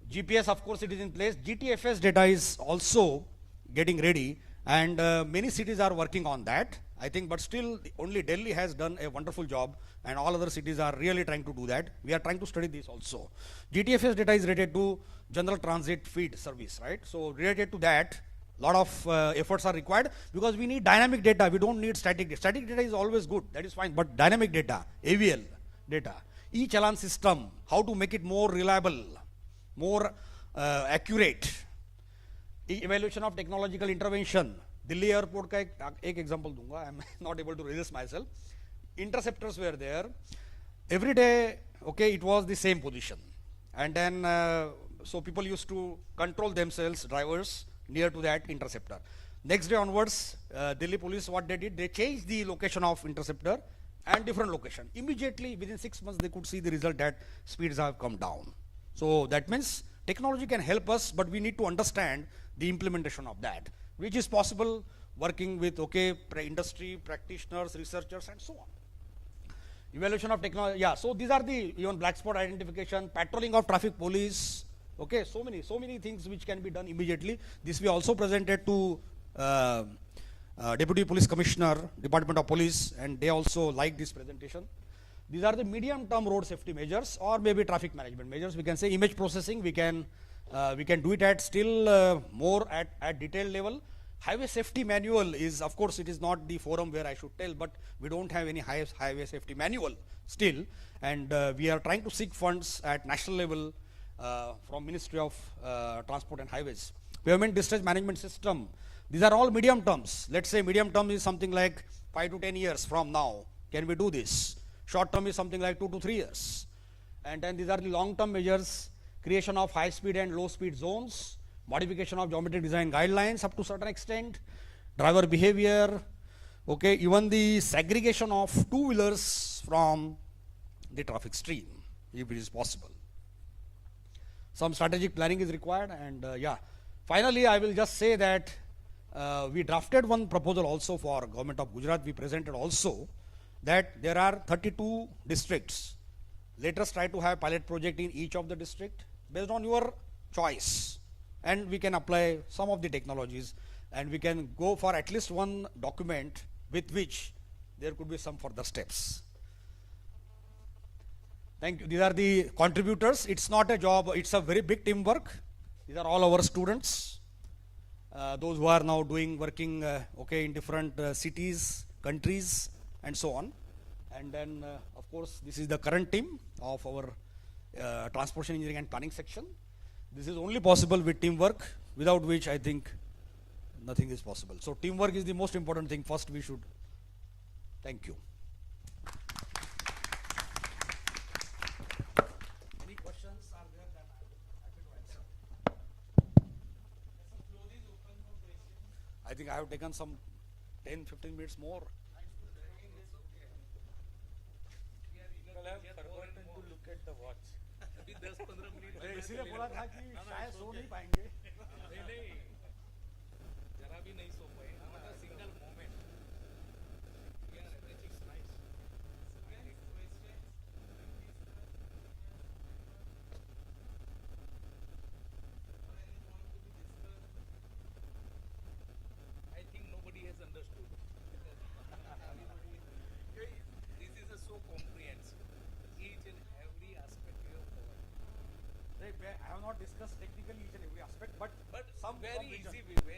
GPS, of course, it is in place. GTFS data is also getting ready, and many cities are working on that, I think, but still only Delhi has done a wonderful job, and all other cities are really trying to do that. We are trying to study this also. GTFS data is related to general transit feed service, right? So related to that, lot of efforts are required, because we need dynamic data. We don't need static data. Static data is always good, that is fine, but dynamic data, AVL data, e-challan system, how to make it more reliable, more accurate. Evaluation of technological intervention. Delhi airport का एक example दूंगा. I am not able to resist myself. Interceptors were there. Every day, okay, it was the same position, and then so people used to control themselves, drivers, near to that interceptor. Next day onwards, Delhi police, what they did, they changed the location of interceptor and different location. Immediately within 6 months they could see the result that speeds have come down. So that means technology can help us, but we need to understand the implementation of that, which is possible working with industry practitioners, researchers, and so on. Evaluation of technology, yeah, so these are the even black spot identification, patrolling of traffic police. Okay, so many things which can be done immediately. This we also presented to Deputy Police Commissioner, Department of Police, and they also liked this presentation. These are the medium-term road safety measures, or maybe traffic management measures. We can say image processing. We can do it at still more at detailed level. Highway safety manual is, of course, it is not the forum where I should tell, but we don't have any highway safety manual still, and we are trying to seek funds at national level from Ministry of Transport and Highways. Pavement distress management system. These are all medium terms. Let's say medium term is something like 5 to 10 years from now. Can we do this? Short term is something like 2 to 3 years. And then these are the long term measures. Creation of high speed and low speed zones. Modification of geometric design guidelines up to certain extent. Driver behavior. Okay, even the segregation of two-wheelers from the traffic stream, if it is possible. Some strategic planning is required, and yeah. Finally, I will just say that we drafted one proposal also for Government of Gujarat. We presented also that there are 32 districts. Let us try to have pilot project in each of the district based on your choice, and we can apply some of the technologies, and we can go for at least one document with which there could be some further steps. Thank you. These are the contributors. It's not a job, it's a very big teamwork. These are all our students, those who are now working in different cities, countries, and so on. And then, of course, this is the current team of our transportation engineering and planning section. This is only possible with teamwork, without which I think nothing is possible. So teamwork is the most important thing. First we should. Thank you. I think I have taken some 10-15 minutes more. अभी 10-15 minute मैंने इसीलिए बोला था कि शायद सो नहीं पाएंगे. नहीं जरा भी नहीं सो पाए मतलब single moment which is nice. I think nobody has understood. This is a so comprehensive. Each and every aspect you have covered. I have not discussed technically each and every aspect, but But some very region. easy way,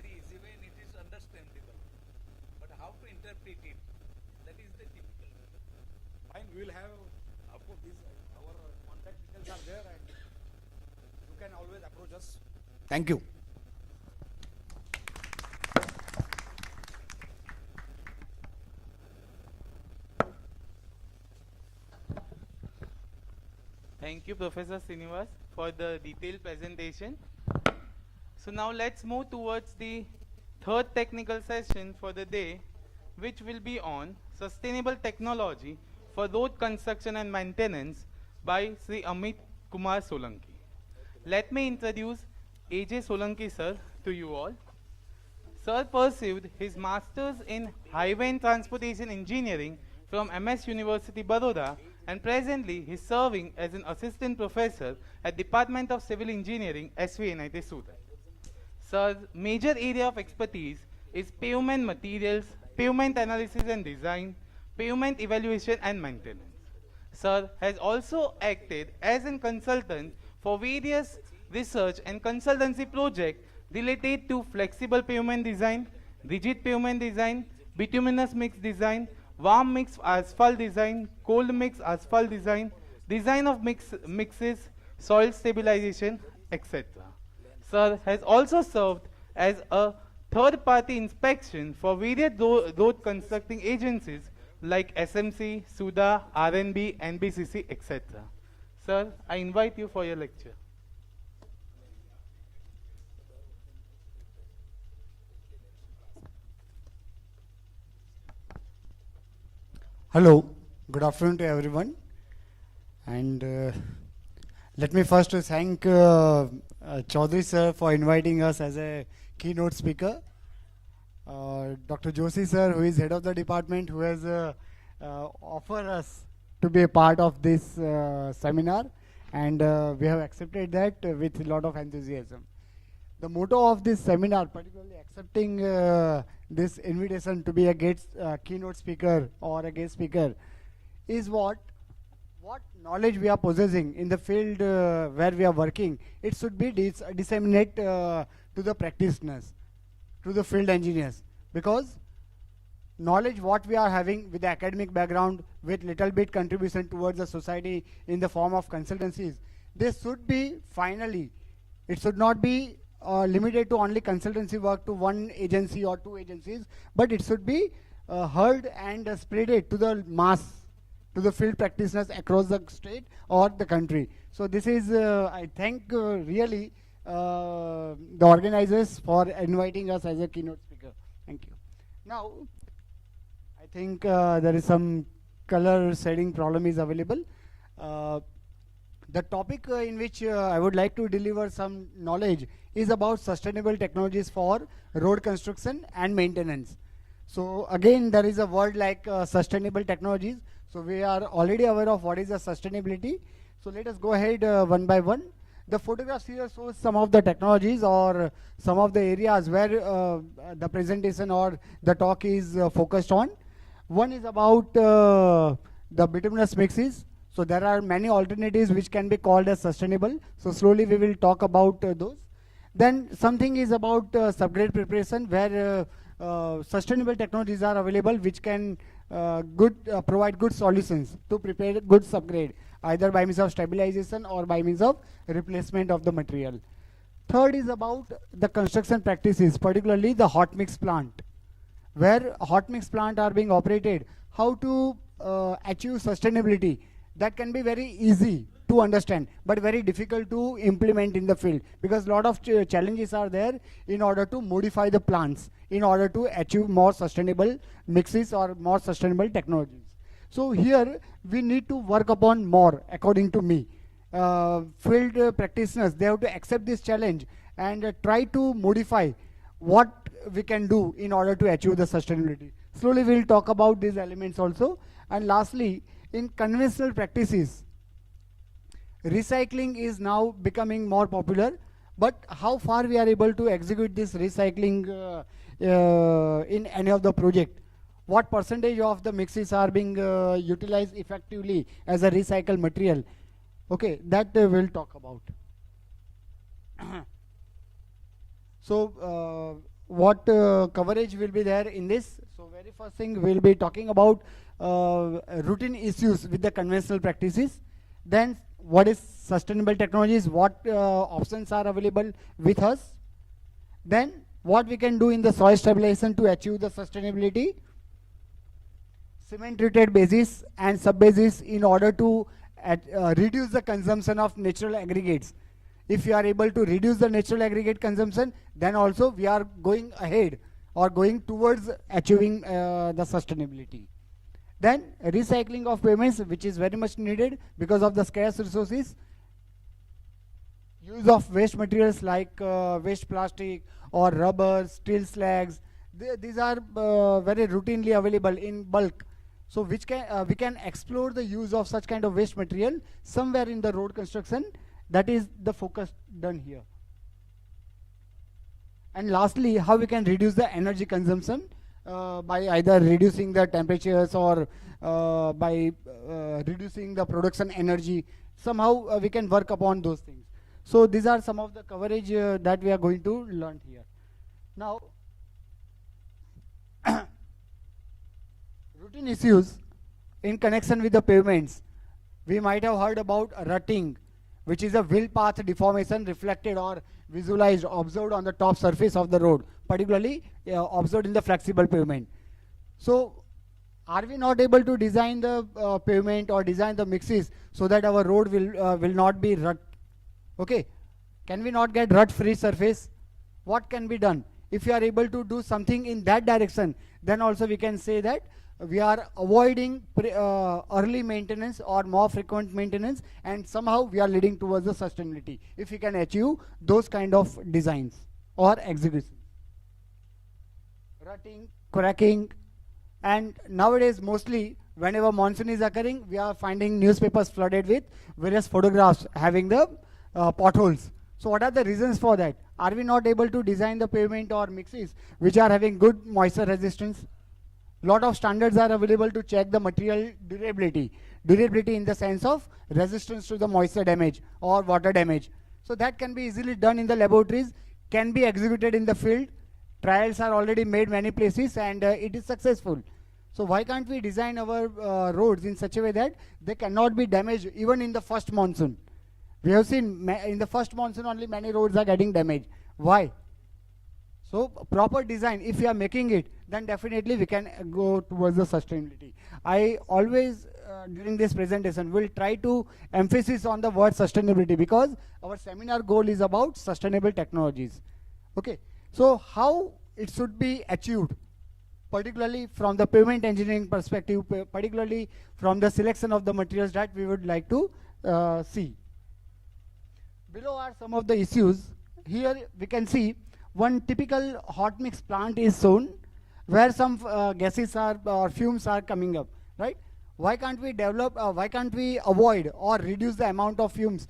and it is understandable. But how to interpret it? That is the typical way. Fine, we will have, of course, our contact details are there, and you can always approach us. Thank you. Thank you, Professor Srinivas, for the detailed presentation. So now let's move towards the third technical session for the day, which will be on sustainable technology for road construction and maintenance by Sri Amit Kumar Solanki. Let me introduce A.J. Solanki sir to you all. Sir pursued his Masters in Highway and Transportation Engineering from MS University, Baroda, and presently he is serving as an Assistant Professor at Department of Civil Engineering, SVNIT Surat. Sir's major area of expertise is pavement materials, pavement analysis and design, pavement evaluation and maintenance. Sir has also acted as a consultant for various research and consultancy projects related to flexible pavement design, rigid pavement design, bituminous mix design, warm mix asphalt design, cold mix asphalt design, design of mixes, soil stabilization, etc. Sir has also served as a third-party inspection for various road constructing agencies like SMC, SUDA, RNB, NBCC, etc. Sir, I invite you for your lecture. Hello, good afternoon to everyone, and let me first thank Chaudhary sir for inviting us as a keynote speaker. Dr. Joshi sir, who is head of the department, who has offered us to be a part of this seminar, and we have accepted that with a lot of enthusiasm. The motto of this seminar, particularly accepting this invitation to be a keynote speaker or a guest speaker, is what knowledge we are possessing in the field where we are working. It should be disseminate to the practitioners, to the field engineers, because knowledge what we are having with the academic background, with little bit contribution towards the society in the form of consultancies, this should be finally, it should not be limited to only consultancy work to one agency or two agencies, but it should be heard and spread it to the mass, to the field practitioners across the state or the country. So this is, I thank really the organizers for inviting us as a keynote speaker. Thank you. Now, I think there is some color shading problem is available. The topic in which I would like to deliver some knowledge is about sustainable technologies for road construction and maintenance. So again, there is a word like sustainable technologies. So we are already aware of what is the sustainability. So let us go ahead one by one. The photographs here shows some of the technologies or some of the areas where the presentation or the talk is focused on. One is about the bituminous mixes. So there are many alternatives which can be called as sustainable. So slowly we will talk about those. Then something is about subgrade preparation, where sustainable technologies are available which can provide good solutions to prepare good subgrade, either by means of stabilization or by means of replacement of the material. Third is about the construction practices, particularly the hot mix plant, where hot mix plant are being operated, how to achieve sustainability. That can be very easy to to understand, but very difficult to implement in the field, because a lot of challenges are there in order to modify the plants, in order to achieve more sustainable mixes or more sustainable technologies. So here we need to work upon more, according to me. Field practitioners, they have to accept this challenge and try to modify what we can do in order to achieve the sustainability. Slowly we'll talk about these elements also. And lastly, in conventional practices, recycling is now becoming more popular, but how far we are able to execute this recycling in any of the project? What percentage of the mixes are being utilized effectively as a recycled material? Okay, that we'll talk about. So what coverage will be there in this? So very first thing, we'll be talking about routine issues with the conventional practices. Then what is sustainable technologies, what options are available with us. Then what we can do in the soil stabilization to achieve the sustainability. Cement treated bases and sub bases in order to reduce the consumption of natural aggregates. If you are able to reduce the natural aggregate consumption, then also we are going ahead or going towards achieving the sustainability. Then recycling of pavements, which is very much needed because of the scarce resources. Use of waste materials like waste plastic or rubber, steel slags. These are very routinely available in bulk. So which can we can explore the use of such kind of waste material somewhere in the road construction. That is the focus done here. And lastly, how we can reduce the energy consumption by either reducing the temperatures or by reducing the production energy. Somehow we can work upon those things. So these are some of the coverage that we are going to learn here. Now, routine issues in connection with the pavements. We might have heard about rutting, which is a wheel path deformation reflected or visualized, observed on the top surface of the road, particularly observed in the flexible pavement. So are we not able to design the pavement or design the mixes so that our road will not be rut? Okay, can we not get rut free surface? What can be done? If you are able to do something in that direction, then also we can say that we are avoiding early maintenance or more frequent maintenance, and somehow we are leading towards the sustainability if we can achieve those kind of designs or execution. Rutting, cracking, and nowadays mostly whenever monsoon is occurring, we are finding newspapers flooded with various photographs having the potholes. So what are the reasons for that? Are we not able to design the pavement or mixes which are having good moisture resistance? Lot of standards are available to check the material durability. Durability in the sense of resistance to the moisture damage or water damage. So that can be easily done in the laboratories, can be executed in the field. Trials are already made many places and it is successful. So why can't we design our roads in such a way that they cannot be damaged even in the first monsoon? We have seen in the first monsoon only many roads are getting damaged. Why? So proper design, if we are making it, then definitely we can go towards the sustainability. I always during this presentation will try to emphasis on the word sustainability because our seminar goal is about sustainable technologies. Okay, so how it should be achieved, particularly from the pavement engineering perspective, particularly from the selection of the materials that we would like to see. Below are some of the issues. Here we can see one typical hot mix plant is shown where some gases are or fumes are coming up, right? Why can't we develop, why can't we avoid or reduce the amount of fumes,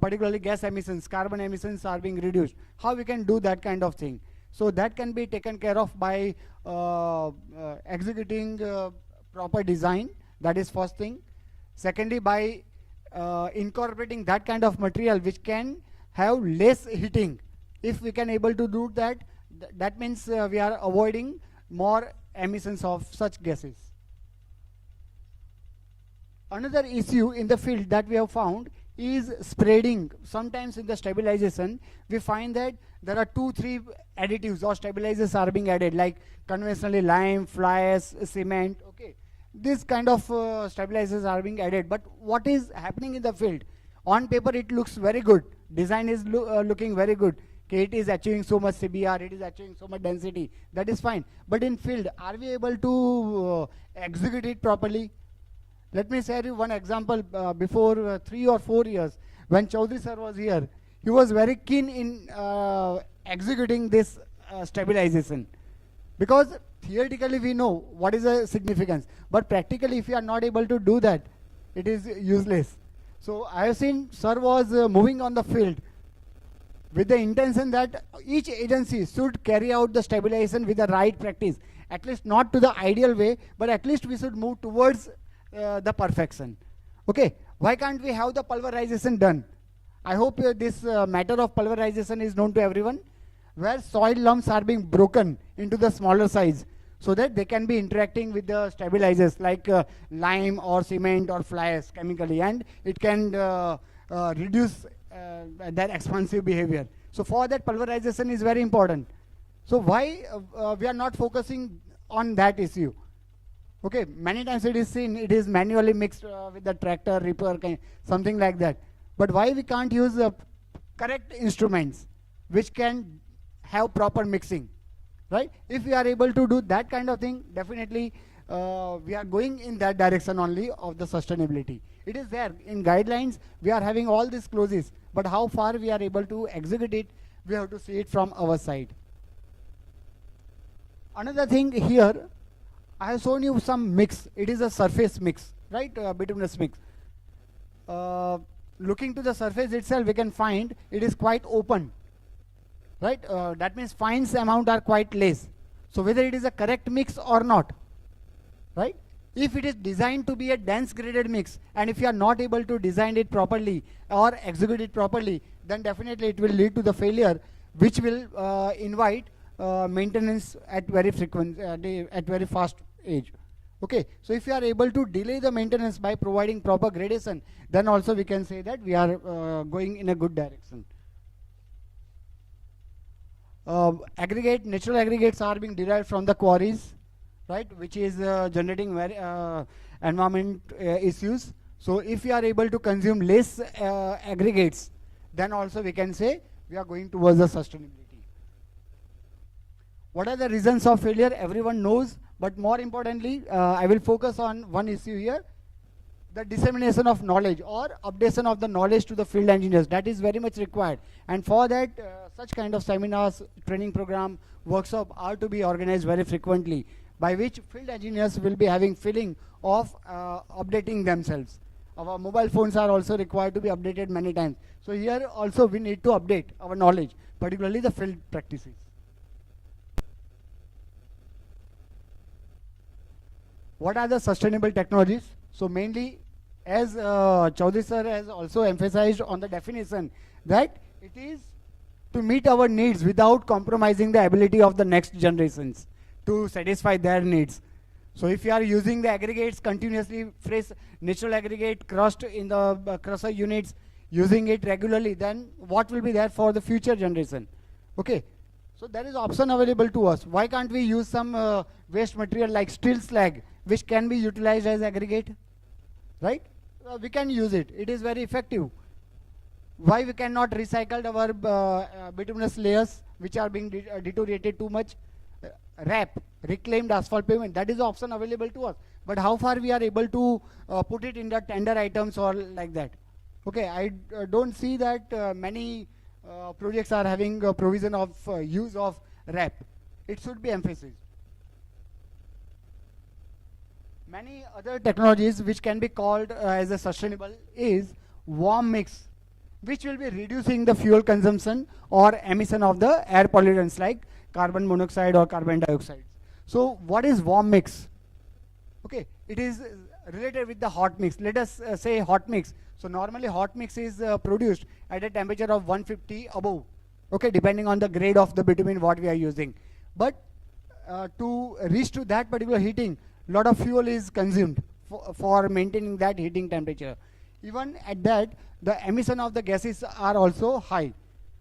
particularly gas emissions, carbon emissions are being reduced? How we can do that kind of thing? So that can be taken care of by executing proper design, that is first thing. Secondly, by incorporating that kind of material which can have less heating. If we can able to do that, that means we are avoiding more emissions of such gases. Another issue in the field that we have found is spreading. Sometimes in the stabilization, we find that there are 2-3 additives or stabilizers are being added, like conventionally lime, fly ash, cement. Okay, this kind of stabilizers are being added. But what is happening in the field? On paper it looks very good, design is looking very good, okay, it is achieving so much CBR, it is achieving so much density, that is fine. But in field, are we able to execute it properly? Let me share you one example. Before 3 or 4 years, when Chaudhary sir was here, he was very keen in executing this stabilization. Because theoretically we know what is the significance, but practically if you are not able to do that, it is useless. So I have seen sir was moving on the field with the intention that each agency should carry out the stabilization with the right practice. At least not to the ideal way, but at least we should move towards the perfection. Okay, why can't we have the pulverization done? I hope this matter of pulverization is known to everyone, where soil lumps are being broken into the smaller size so that they can be interacting with the stabilizers like lime or cement or fly ash chemically, and it can reduce their expansive behavior. So for that, pulverization is very important. So why we are not focusing on that issue? Okay, many times it is seen, it is manually mixed with the tractor, ripper, something like that. But why we can't use correct instruments which can have proper mixing, right? If we are able to do that kind of thing, definitely we are going in that direction only of the sustainability. It is there in guidelines, we are having all these clauses, but how far we are able to execute it, we have to see it from our side. Another thing here, I have shown you some mix. It is a surface mix, right? Bituminous mix. Looking to the surface itself, we can find it is quite open, right? That means fines amount are quite less. So whether it is a correct mix or not, right? If it is designed to be a dense graded mix, and if you are not able to design it properly or execute it properly, then definitely it will lead to the failure, which will invite maintenance at very frequent, at very fast age. Okay, so if you are able to delay the maintenance by providing proper gradation, then also we can say that we are going in a good direction. Natural aggregates are being derived from the quarries, right, which is generating very environment issues. So if we are able to consume less aggregates, then also we can say we are going towards the sustainability. What are the reasons of failure? Everyone knows, but more importantly, I will focus on one issue here, the dissemination of knowledge or updation of the knowledge to the field engineers. That is very much required, and for that such kind of seminars, training program, workshop are to be organized very frequently, by which field engineers will be having feeling of updating themselves. Our mobile phones are also required to be updated many times. So here also we need to update our knowledge, particularly the field practices. What are the sustainable technologies? So mainly, as Chaudhary sir has also emphasized on the definition, that it is to meet our needs without compromising the ability of the next generations to satisfy their needs. So if you are using the aggregates continuously, fresh natural aggregate crushed in the crusher units, using it regularly, then what will be there for the future generation? Okay, so there is option available to us. Why can't we use some waste material like steel slag, which can be utilized as aggregate, right? We can use it. It is very effective. Why we cannot recycle our bituminous layers, which are being deteriorated too much? RAP, reclaimed asphalt pavement, that is the option available to us. But how far we are able to put it in the tender items or like that? Okay, I don't see that many projects are having a provision of use of RAP. It should be emphasized. Many other technologies which can be called as a sustainable is warm mix, which will be reducing the fuel consumption or emission of the air pollutants like carbon monoxide or carbon dioxide. So what is warm mix? Okay, it is related with the hot mix. Let us say hot mix. So normally hot mix is produced at a temperature of 150 above, okay, depending on the grade of the bitumen what we are using. But to reach to that particular heating, lot of fuel is consumed for maintaining that heating temperature. Even at that, the emission of the gases are also high.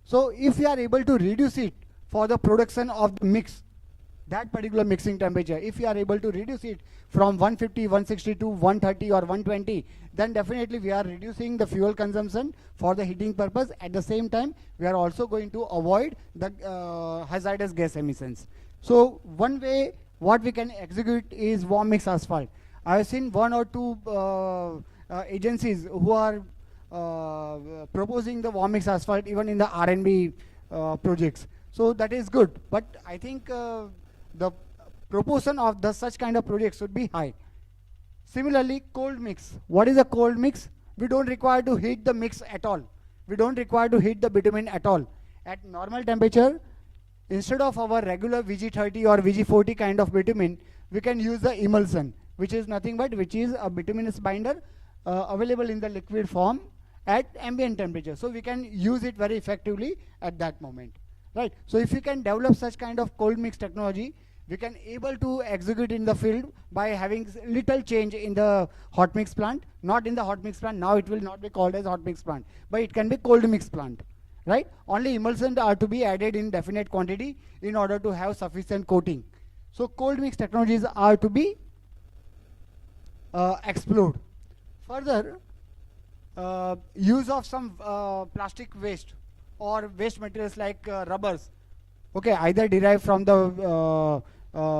So if we are able to reduce it for the production of the mix, that particular mixing temperature. If you are able to reduce it from 150, 160 to 130 or 120, then definitely we are reducing the fuel consumption for the heating purpose. At the same time, we are also going to avoid the hazardous gas emissions. So one way what we can execute is warm mix asphalt. I have seen one or two agencies who are proposing the warm mix asphalt even in the R&B projects. So that is good, but I think the proportion of the such kind of projects should be high. Similarly, cold mix. What is a cold mix? We don't require to heat the mix at all. We don't require to heat the bitumen at all. At normal temperature, instead of our regular VG30 or VG40 kind of bitumen, we can use the emulsion, which is nothing but which is a bituminous binder available in the liquid form at ambient temperature. So we can use it very effectively at that moment. Right. So if we can develop such kind of cold mix technology, we can able to execute in the field by having little change in the hot mix plant. Not in the hot mix plant. Now it will not be called as hot mix plant, but it can be cold mix plant. Right. Only emulsions are to be added in definite quantity in order to have sufficient coating. So cold mix technologies are to be explored. Further, use of some plastic waste or waste materials like rubbers, okay, either derived from the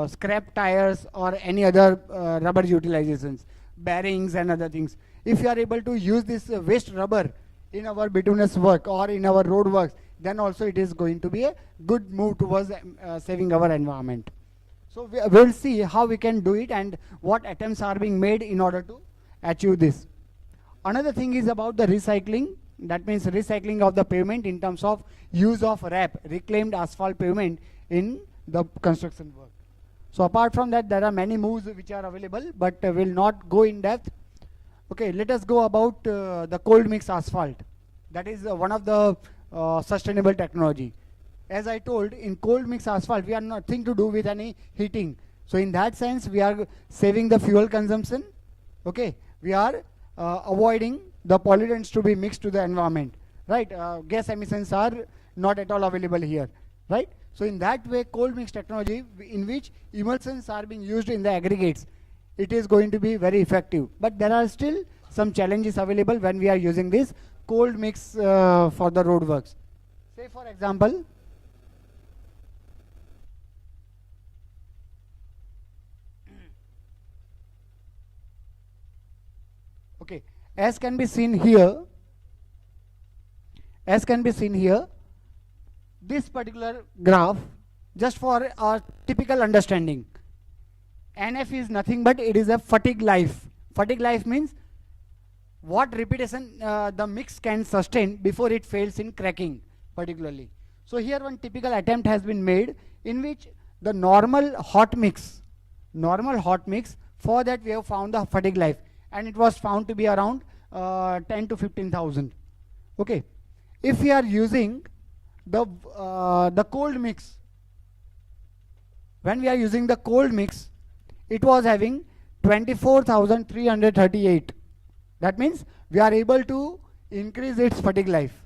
scrap tires or any other rubber utilizations, bearings and other things. If you are able to use this waste rubber in our bituminous work or in our road works, then also it is going to be a good move towards saving our environment. So we will see how we can do it and what attempts are being made in order to achieve this. Another thing is about the recycling. That means recycling of the pavement in terms of use of RAP, reclaimed asphalt pavement, in the construction work. So apart from that, there are many moves which are available, but will not go in depth. Okay, let us go about the cold mix asphalt. That is one of the sustainable technology. As I told, in cold mix asphalt, we are nothing to do with any heating. So in that sense, we are saving the fuel consumption. Okay, we are avoiding the pollutants to be mixed to the environment, right? Gas emissions are not at all available here, right? So in that way, cold mix technology in which emulsions are being used in the aggregates, it is going to be very effective. But there are still some challenges available when we are using this cold mix for the road works. Say for example, okay, as can be seen here, this particular graph, just for our typical understanding, NF is nothing but it is a fatigue life. Fatigue life means what repetition the mix can sustain before it fails in cracking particularly. So here one typical attempt has been made in which the normal hot mix, for that we have found the fatigue life, and it was found to be around 10 to 15,000. Okay, if we are using the cold mix, when we are using the cold mix, it was having 24,338. That means we are able to increase its fatigue life.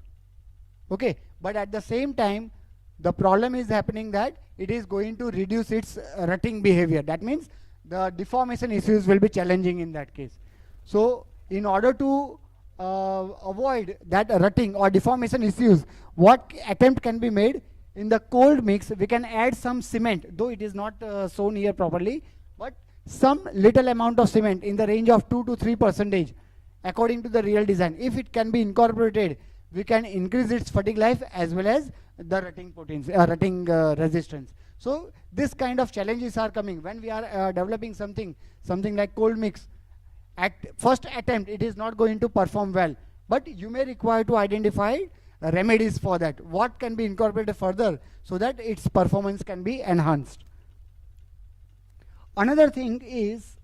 Okay, but at the same time, the problem is happening that it is going to reduce its rutting behavior. That means the deformation issues will be challenging in that case. So in order to avoid that rutting or deformation issues, what attempt can be made? In the cold mix, we can add some cement, though it is not shown here properly, but some little amount of cement in the range of 2 to 3% according to the real design. If it can be incorporated, we can increase its fatigue life as well as the rutting resistance. So this kind of challenges are coming when we are developing something like cold mix. At first attempt, it is not going to perform well, but you may require to identify remedies for that. What can be incorporated further so that its performance can be enhanced. Another thing is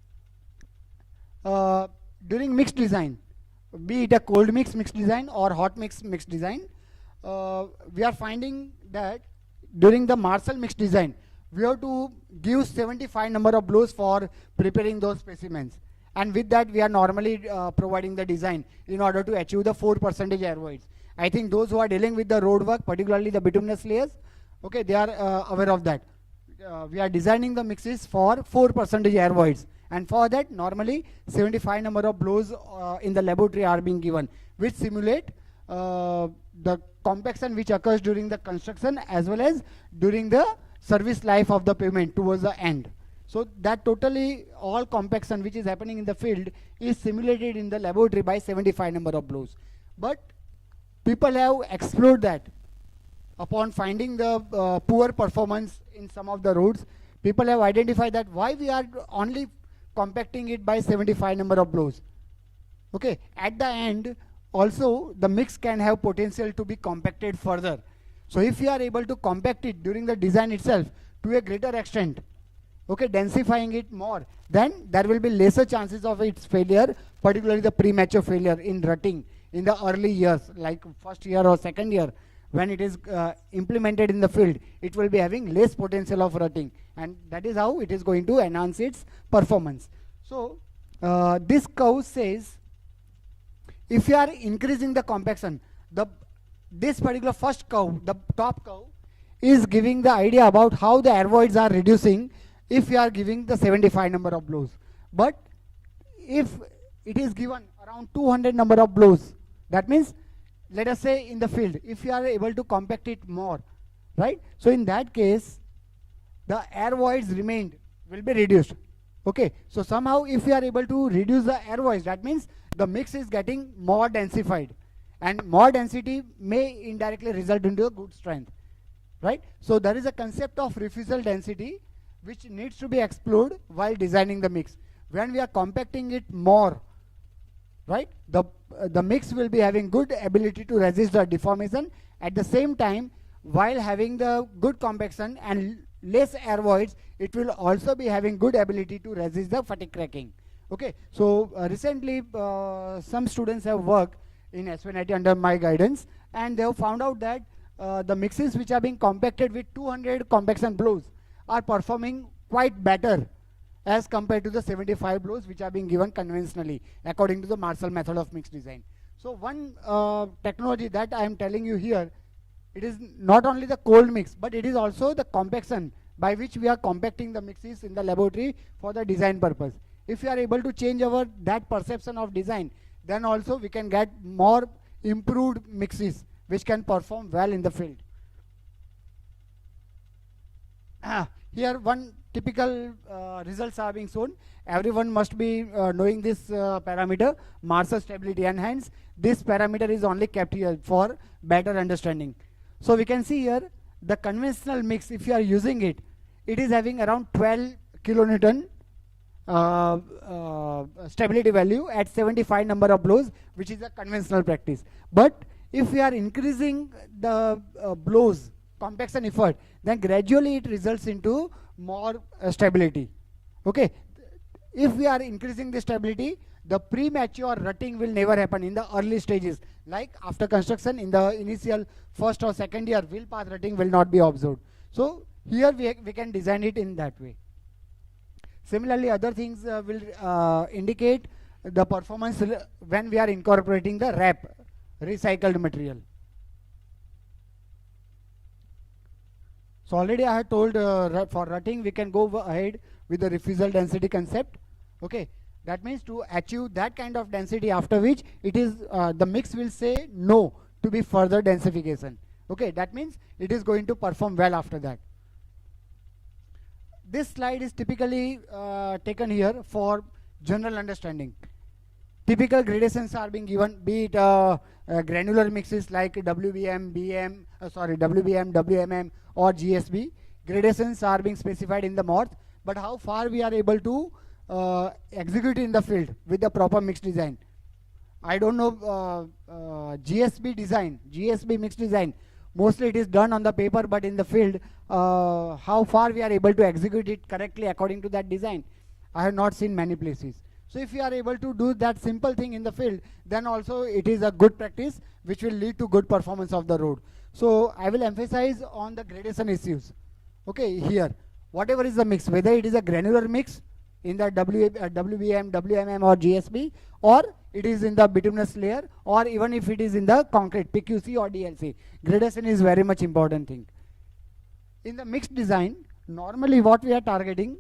during mixed design, be it a cold mix mixed design or hot mix mixed design, we are finding that during the Marshall mixed design, we have to give 75 number of blows for preparing those specimens. And with that, we are normally providing the design in order to achieve the 4% air voids. I think those who are dealing with the road work, particularly the bituminous layers, okay, they are aware of that. we are designing the mixes for 4% air voids, and for that normally 75 number of blows in the laboratory are being given, which simulate the compaction which occurs during the construction as well as during the service life of the pavement towards the end. So that totally all compaction which is happening in the field is simulated in the laboratory by 75 number of blows. But people have explored that. Upon finding the poor performance in some of the roads, people have identified that why we are only compacting it by 75 number of blows. Okay, at the end also the mix can have potential to be compacted further. So if you are able to compact it during the design itself to a greater extent, okay, densifying it more, then there will be lesser chances of its failure, particularly the premature failure in rutting in the early years, like first year or second year. When it is implemented in the field, it will be having less potential of rutting, and that is how it is going to enhance its performance. So this curve says if you are increasing the compaction, this particular first curve, the top curve, is giving the idea about how the air voids are reducing if you are giving the 75 number of blows. But if it is given around 200 number of blows, that means, let us say in the field, if you are able to compact it more, right? So in that case, the air voids remained will be reduced. Okay, so somehow if you are able to reduce the air voids, that means the mix is getting more densified, and more density may indirectly result into a good strength, right? So there is a concept of refusal density which needs to be explored while designing the mix. When we are compacting it more, right, the mix will be having good ability to resist the deformation. At the same time, while having the good compaction and less air voids, it will also be having good ability to resist the fatigue cracking. Okay, so recently some students have worked in Svnit under my guidance, and they have found out that the mixes which are being compacted with 200 compaction blows are performing quite better as compared to the 75 blows which are being given conventionally according to the Marshall method of mix design. So one technology that I am telling you here, it is not only the cold mix, but it is also the compaction by which we are compacting the mixes in the laboratory for the design purpose. If we are able to change that perception of design, then also we can get more improved mixes which can perform well in the field. Here one typical results are being shown. Everyone must be knowing this parameter, Marshall stability, and hence this parameter is only kept here for better understanding. So we can see here the conventional mix, if you are using it, it is having around 12 kilonewton stability value at 75 number of blows, which is a conventional practice. But if we are increasing the blows, compaction effort, then gradually it results into more stability. Okay, if we are increasing the stability, the premature rutting will never happen in the early stages. Like after construction, in the initial first or second year, wheel path rutting will not be observed. So here we can design it in that way. Similarly, other things will indicate the performance when we are incorporating the RAP, recycled material. So already I had told for rutting we can go ahead with the refusal density concept. Okay, that means to achieve that kind of density, after which it is the mix will say no to be further densification. Okay, that means it is going to perform well after that. This slide is typically taken here for general understanding. Typical gradations are being given, be it granular mixes like WBM, WMM or GSB. Gradations are being specified in the modes, but how far we are able to execute in the field with the proper mix design. I don't know GSB mix design. Mostly it is done on the paper, but in the field, how far we are able to execute it correctly according to that design, I have not seen many places. So if you are able to do that simple thing in the field, then also it is a good practice which will lead to good performance of the road. So I will emphasize on the gradation issues. Okay, here, whatever is the mix, whether it is a granular mix in the WBM, WMM or GSB, or it is in the bituminous layer, or even if it is in the concrete, PQC or DLC, gradation is very much important thing. In the mixed design, normally what we are targeting,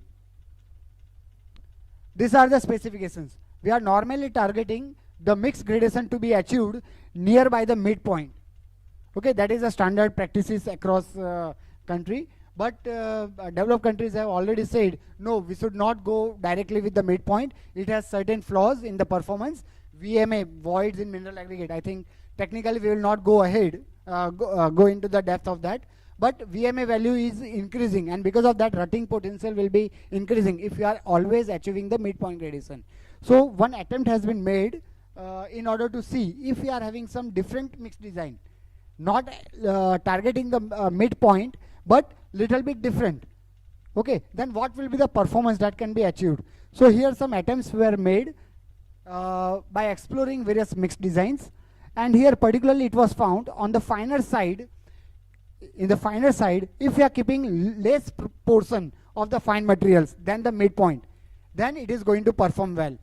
these are the specifications. We are normally targeting the mix gradation to be achieved nearby the midpoint. Okay, that is the standard practices across country. But developed countries have already said, no, we should not go directly with the midpoint. It has certain flaws in the performance. VMA, voids in mineral aggregate. I think technically we will not go ahead, go into the depth of that. But VMA value is increasing, and because of that, rutting potential will be increasing if you are always achieving the midpoint gradation. So one attempt has been made in order to see if we are having some different mix design, not targeting the midpoint, but little bit different. Okay, then what will be the performance that can be achieved? So here some attempts were made by exploring various mix designs, and here particularly it was found on the finer side. In the finer side, if we are keeping less portion of the fine materials than the midpoint, then it is going to perform well.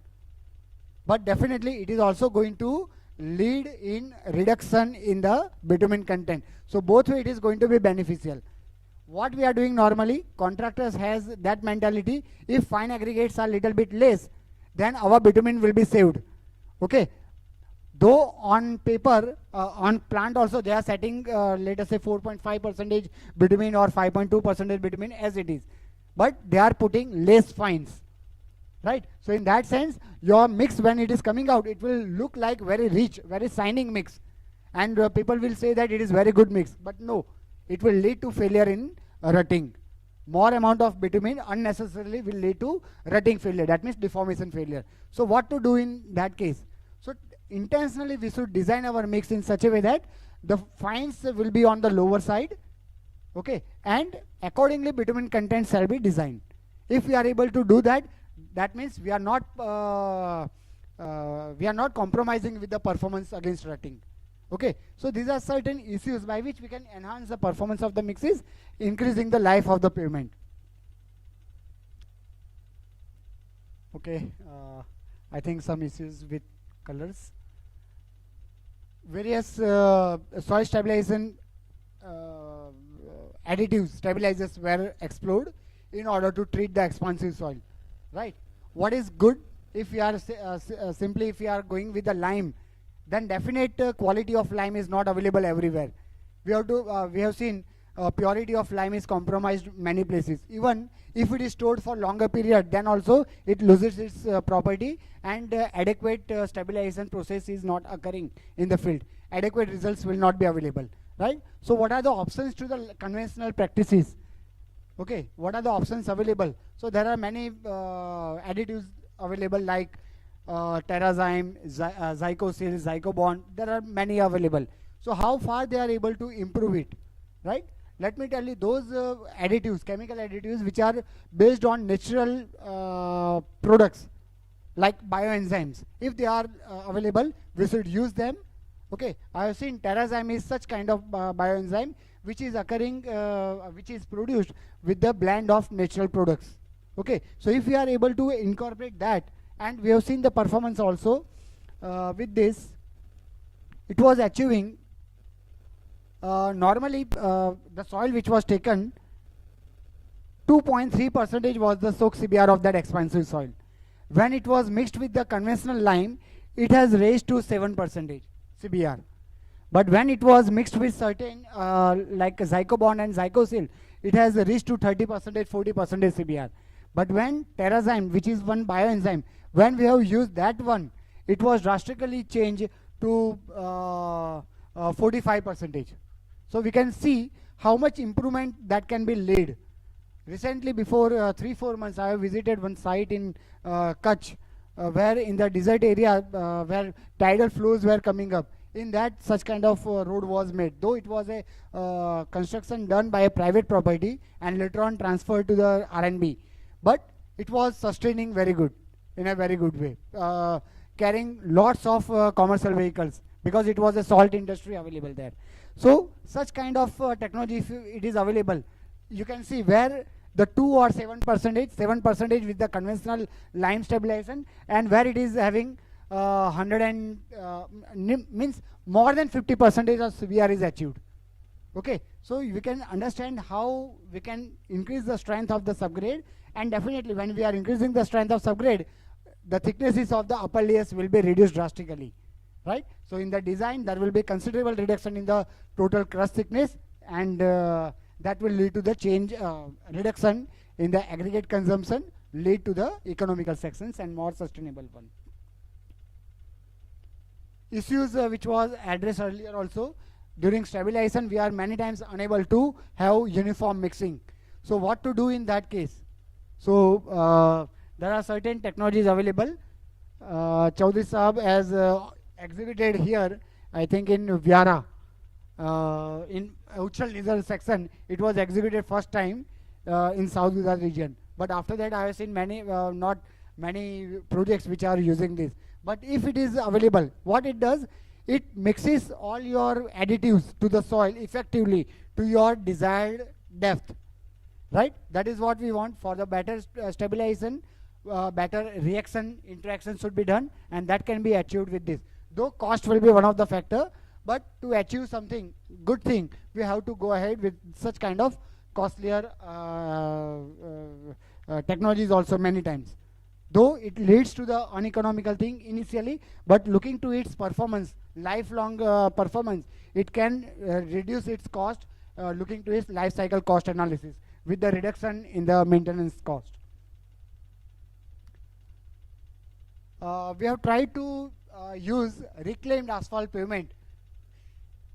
But definitely it is also going to lead in reduction in the bitumen content. So both way it is going to be beneficial. What we are doing normally, contractors has that mentality, if fine aggregates are little bit less, then our bitumen will be saved. Okay. Though on paper, on plant also they are setting, let us say 4.5% bitumen or 5.2% bitumen as it is. But they are putting less fines. Right? So in that sense, your mix when it is coming out, it will look like very rich, very shining mix. And people will say that it is very good mix. But no, it will lead to failure in rutting. More amount of bitumen unnecessarily will lead to rutting failure. That means deformation failure. So what to do in that case? So intentionally we should design our mix in such a way that the fines will be on the lower side. Okay, and accordingly bitumen content shall be designed. If we are able to do that, that means we are not compromising with the performance against rutting. Okay, so these are certain issues by which we can enhance the performance of the mixes, increasing the life of the pavement. Okay, I think some issues with colors. Various soil stabilization additives, stabilizers were explored in order to treat the expansive soil. Right? What is good if we are simply if we are going with the lime, then definite quality of lime is not available everywhere. We have seen purity of lime is compromised many places. Even if it is stored for longer period, then also it loses its property, and adequate stabilization process is not occurring in the field. Adequate results will not be available. Right? So what are the options to the conventional practices? Okay, what are the options available? So there are many additives available like Terrazyme, Zycosil, Zycobond. There are many available. So how far they are able to improve it, right? Let me tell you, those additives, chemical additives which are based on natural products like bioenzymes, if they are available, we should use them. Okay, I have seen Terrazyme is such kind of bioenzyme which is occurring, which is produced with the blend of natural products. Okay, so if we are able to incorporate that, and we have seen the performance also with this, it was achieving normally the soil which was taken, 2.3% was the soak CBR of that expansive soil. When it was mixed with the conventional lime, it has raised to 7% CBR. But when it was mixed with certain like Zycobond and Zycosil, it has reached to 30%, 40% CBR. But when Terrazyme, which is one bioenzyme, when we have used that one, it was drastically changed to 45%. So we can see how much improvement that can be laid. Recently, before 3-4 months, I have visited one site in Kutch, where in the desert area where tidal flows were coming up. In that, such kind of road was made, though it was a construction done by a private property and later on transferred to the R&B. But it was sustaining very good, in a very good way, carrying lots of commercial vehicles, because it was a salt industry available there. So such kind of technology, if it is available, you can see where the 2 or 7% with the conventional lime stabilization, and where it is having 100 and means more than 50% of CBR is achieved. Okay, so we can understand how we can increase the strength of the subgrade, and definitely when we are increasing the strength of subgrade, the thicknesses of the upper layers will be reduced drastically, right? So in the design, there will be considerable reduction in the total crust thickness, and that will lead to the change, reduction in the aggregate consumption, lead to the economical sections and more sustainable one. Issues which was addressed earlier also, during stabilization we are many times unable to have uniform mixing. So what to do in that case? So there are certain technologies available. Chaudhary Sahab has exhibited here, I think in Vyara, in Uchal Nizar section, it was exhibited first time in South Gujarat region. But after that I have seen many, not many projects which are using this. But if it is available, what it does, it mixes all your additives to the soil effectively to your desired depth, right? That is what we want for the better stabilization, better reaction interaction should be done, and that can be achieved with this. Though cost will be one of the factor, but to achieve something good thing, we have to go ahead with such kind of costlier technologies also many times. Though it leads to the uneconomical thing initially, but looking to its performance, lifelong performance, it can reduce its cost, looking to its life cycle cost analysis with the reduction in the maintenance cost. We have tried to use reclaimed asphalt pavement.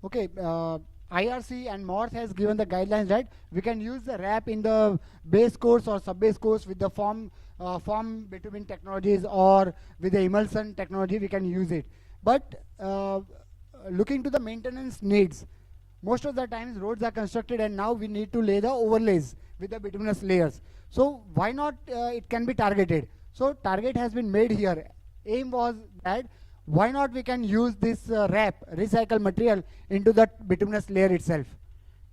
Okay, IRC and MORTH has given the guidelines that we can use the wrap in the base course or sub-base course with the form bitumen technologies, or with the emulsion technology we can use it. But looking to the maintenance needs, most of the times roads are constructed and now we need to lay the overlays with the bituminous layers. So why not it can be targeted? So target has been made here. Aim was that why not we can use this wrap, recycled material, into the bituminous layer itself.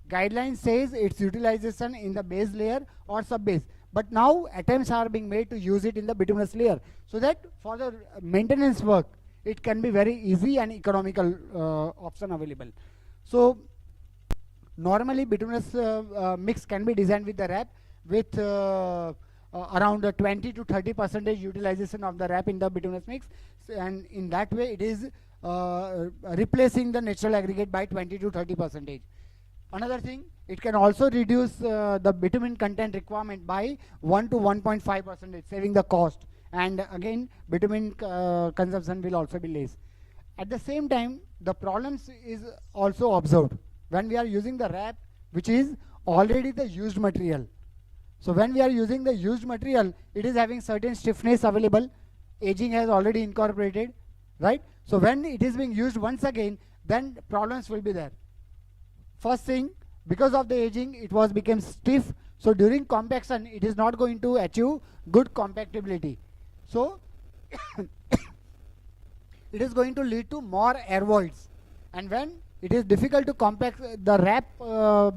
Guideline says its utilization in the base layer or sub-base. But now attempts are being made to use it in the bituminous layer, so that for the maintenance work it can be very easy and economical option available. So normally bituminous mix can be designed with the wrap with around 20 to 30% utilization of the wrap in the bituminous mix, and in that way it is replacing the natural aggregate by 20 to 30%. Another thing, it can also reduce the bitumen content requirement by 1 to 1.5%, saving the cost, and again bitumen consumption will also be less. At the same time, the problems is also observed when we are using the wrap, which is already the used material. So when we are using the used material, it is having certain stiffness available, aging has already incorporated, right? So when it is being used once again, then problems will be there. First thing, because of the aging, it was became stiff. So during compaction, it is not going to achieve good compactability. So it is going to lead to more air voids. And when it is difficult to compact the wrap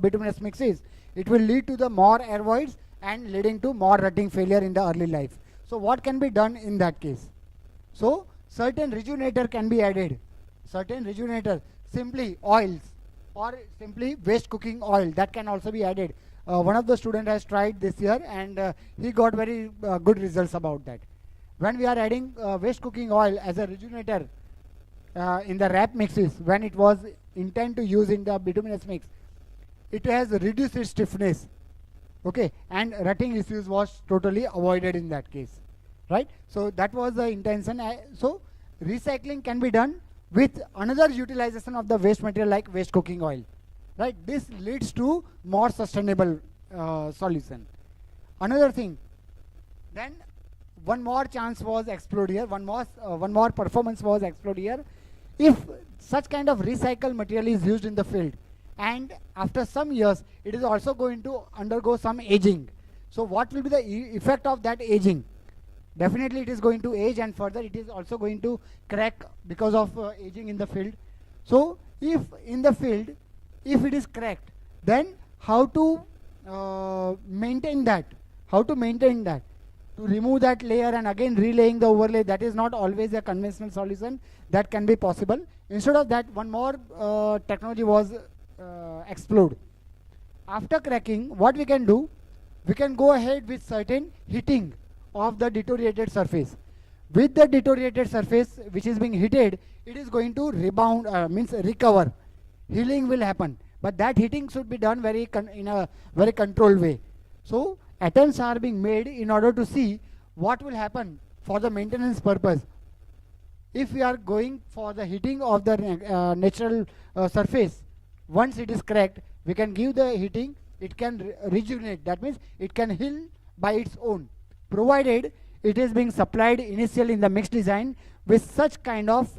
bituminous mixes, it will lead to the more air voids and leading to more rutting failure in the early life. So what can be done in that case? So certain rejuvenator can be added. Certain rejuvenator, simply oils, or simply waste cooking oil, that can also be added. One of the students has tried this year, and he got very good results about that. When we are adding waste cooking oil as a rejuvenator in the wrap mixes, when it was intended to use in the bituminous mix, it has reduced its stiffness, okay, and rutting issues was totally avoided in that case, right? So that was the intention. So recycling can be done with another utilization of the waste material like waste cooking oil, right? This leads to more sustainable solution. Another thing, then one more chance was explored here, one more performance was explored here. If such kind of recycled material is used in the field, and after some years it is also going to undergo some aging, so what will be the effect of that aging? Definitely it is going to age, and further it is also going to crack because of aging in the field. So if in the field, if it is cracked, then how to maintain that? How to maintain that? To remove that layer and again relaying the overlay, that is not always a conventional solution that can be possible. Instead of that, one more technology was explode. After cracking, what we can do, we can go ahead with certain heating of the deteriorated surface. With the deteriorated surface which is being heated, it is going to rebound, means recover. Healing will happen, but that heating should be done in a very controlled way. So attempts are being made in order to see what will happen for the maintenance purpose. If we are going for the heating of the natural surface, once it is cracked, we can give the heating, it can rejuvenate. That means it can heal by its own, provided it is being supplied initially in the mixed design with such kind of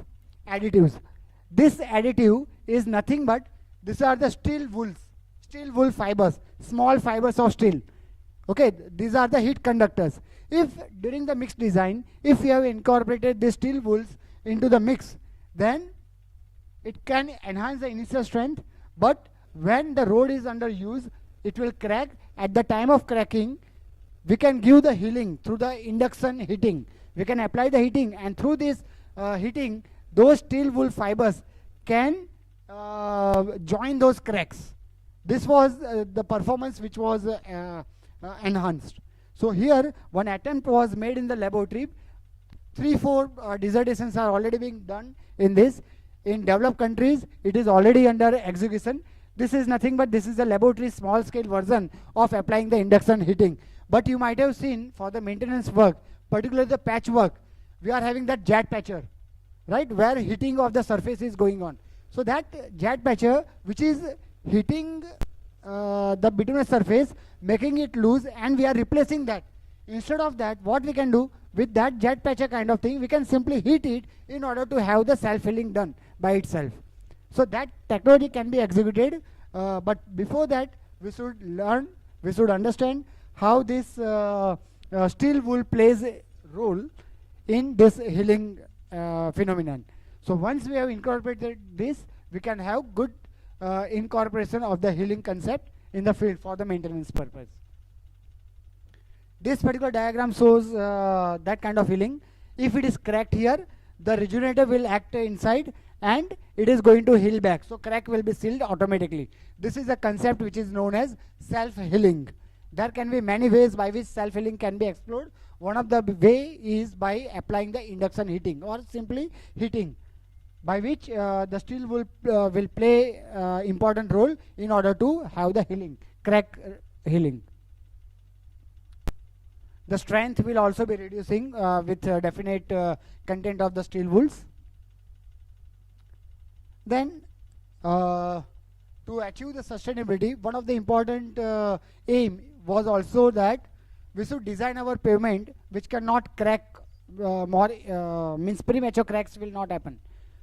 additives. This additive is nothing but, these are the steel wool fibers, small fibers of steel. Okay, these are the heat conductors. If during the mixed design, if we have incorporated these steel wools into the mix, then it can enhance the initial strength, but when the rod is under use, it will crack. At the time of cracking, we can give the healing through the induction heating. We can apply the heating, and through this heating, those steel wool fibers can join those cracks. This was the performance which was enhanced. So here one attempt was made in the laboratory. 3-4 dissertations are already being done in this. In developed countries, it is already under execution. This is nothing but, this is a laboratory small scale version of applying the induction heating. But you might have seen for the maintenance work, particularly the patch work, we are having that jet patcher, right, where heating of the surface is going on. So that jet patcher, which is heating the bituminous surface, making it loose, and we are replacing that. Instead of that, what we can do with that jet patcher kind of thing, we can simply heat it in order to have the self-healing done by itself. So that technology can be executed, but before that, we should learn, we should understand how this steel wool plays a role in this healing phenomenon. So once we have incorporated this, we can have good incorporation of the healing concept in the field for the maintenance purpose. This particular diagram shows that kind of healing. If it is cracked here, the rejuvenator will act inside and it is going to heal back. So crack will be sealed automatically. This is a concept which is known as self-healing. There can be many ways by which self-healing can be explored. One of the way is by applying the induction heating or simply heating, by which the steel will play important role in order to have the healing, crack healing. The strength will also be reducing with definite content of the steel wools. Then to achieve the sustainability, one of the important aim was also that we should design our pavement which cannot crack means premature cracks will not happen.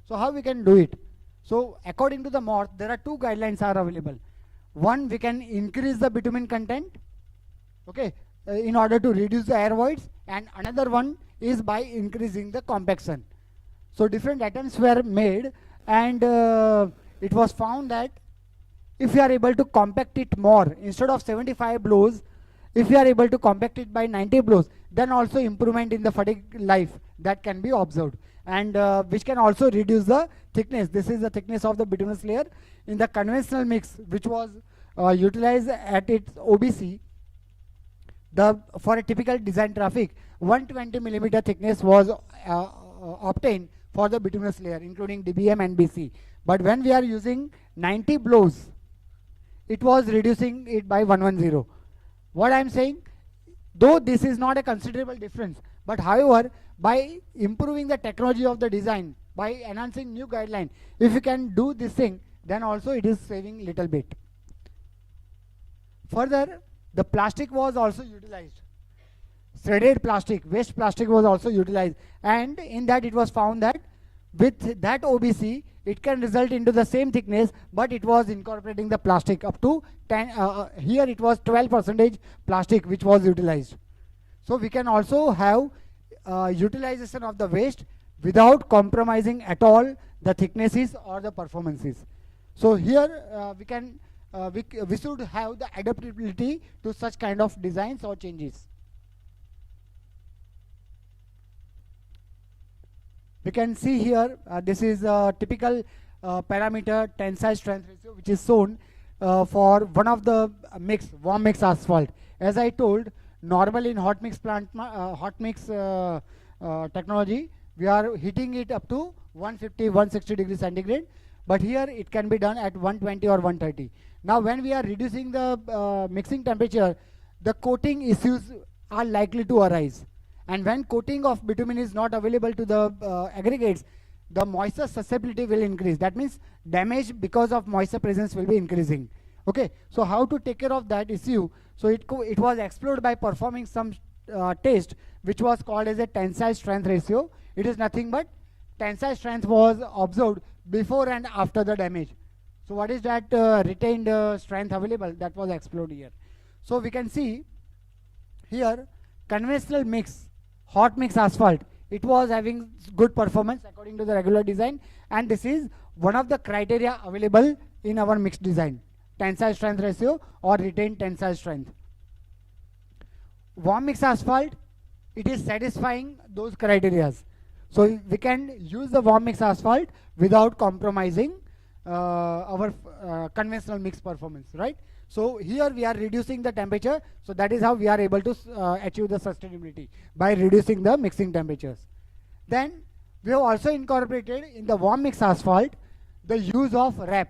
So how we can do it? So according to the MORTH, there are two guidelines are available. One, we can increase the bitumen content, okay, in order to reduce the air voids, and another one is by increasing the compaction. So different attempts were made, and it was found that if you are able to compact it more, instead of 75 blows, if you are able to compact it by 90 blows, then also improvement in the fatigue life that can be observed, and which can also reduce the thickness. This is the thickness of the bituminous layer. In the conventional mix, which was utilized at its OBC, for a typical design traffic, 120 millimeter thickness was obtained for the bituminous layer, including DBM and BC. But when we are using 90 blows, it was reducing it by 110. What I am saying, though this is not a considerable difference, but however, by improving the technology of the design, by enhancing new guideline, if you can do this thing, then also it is saving little bit. Further, the plastic was also utilized. Shredded plastic, waste plastic was also utilized, and in that it was found that with that OBC, it can result into the same thickness, but it was incorporating the plastic up to 10, here it was 12% plastic which was utilized. So we can also have utilization of the waste without compromising at all the thicknesses or the performances. So here we should have the adaptability to such kind of designs or changes. We can see here, this is a typical parameter tensile strength ratio which is shown for one of the warm mix asphalt. As I told, normally in hot mix technology, we are heating it up to 150, 160 degrees centigrade, but here it can be done at 120 or 130. Now when we are reducing the mixing temperature, the coating issues are likely to arise. And when coating of bitumen is not available to the aggregates, the moisture susceptibility will increase. That means damage because of moisture presence will be increasing. Okay, so how to take care of that issue? So it was explored by performing some test which was called as a tensile strength ratio. It is nothing but tensile strength was observed before and after the damage. So what is that retained strength available? That was explored here. So we can see here conventional mix, hot mix asphalt, it was having good performance according to the regular design, and this is one of the criteria available in our mixed design, tensile strength ratio or retained tensile strength. Warm mix asphalt, it is satisfying those criteria. So we can use the warm mix asphalt without compromising our conventional mix performance, right? So here we are reducing the temperature, so that is how we are able to achieve the sustainability, by reducing the mixing temperatures. Then we have also incorporated in the warm mix asphalt the use of wrap.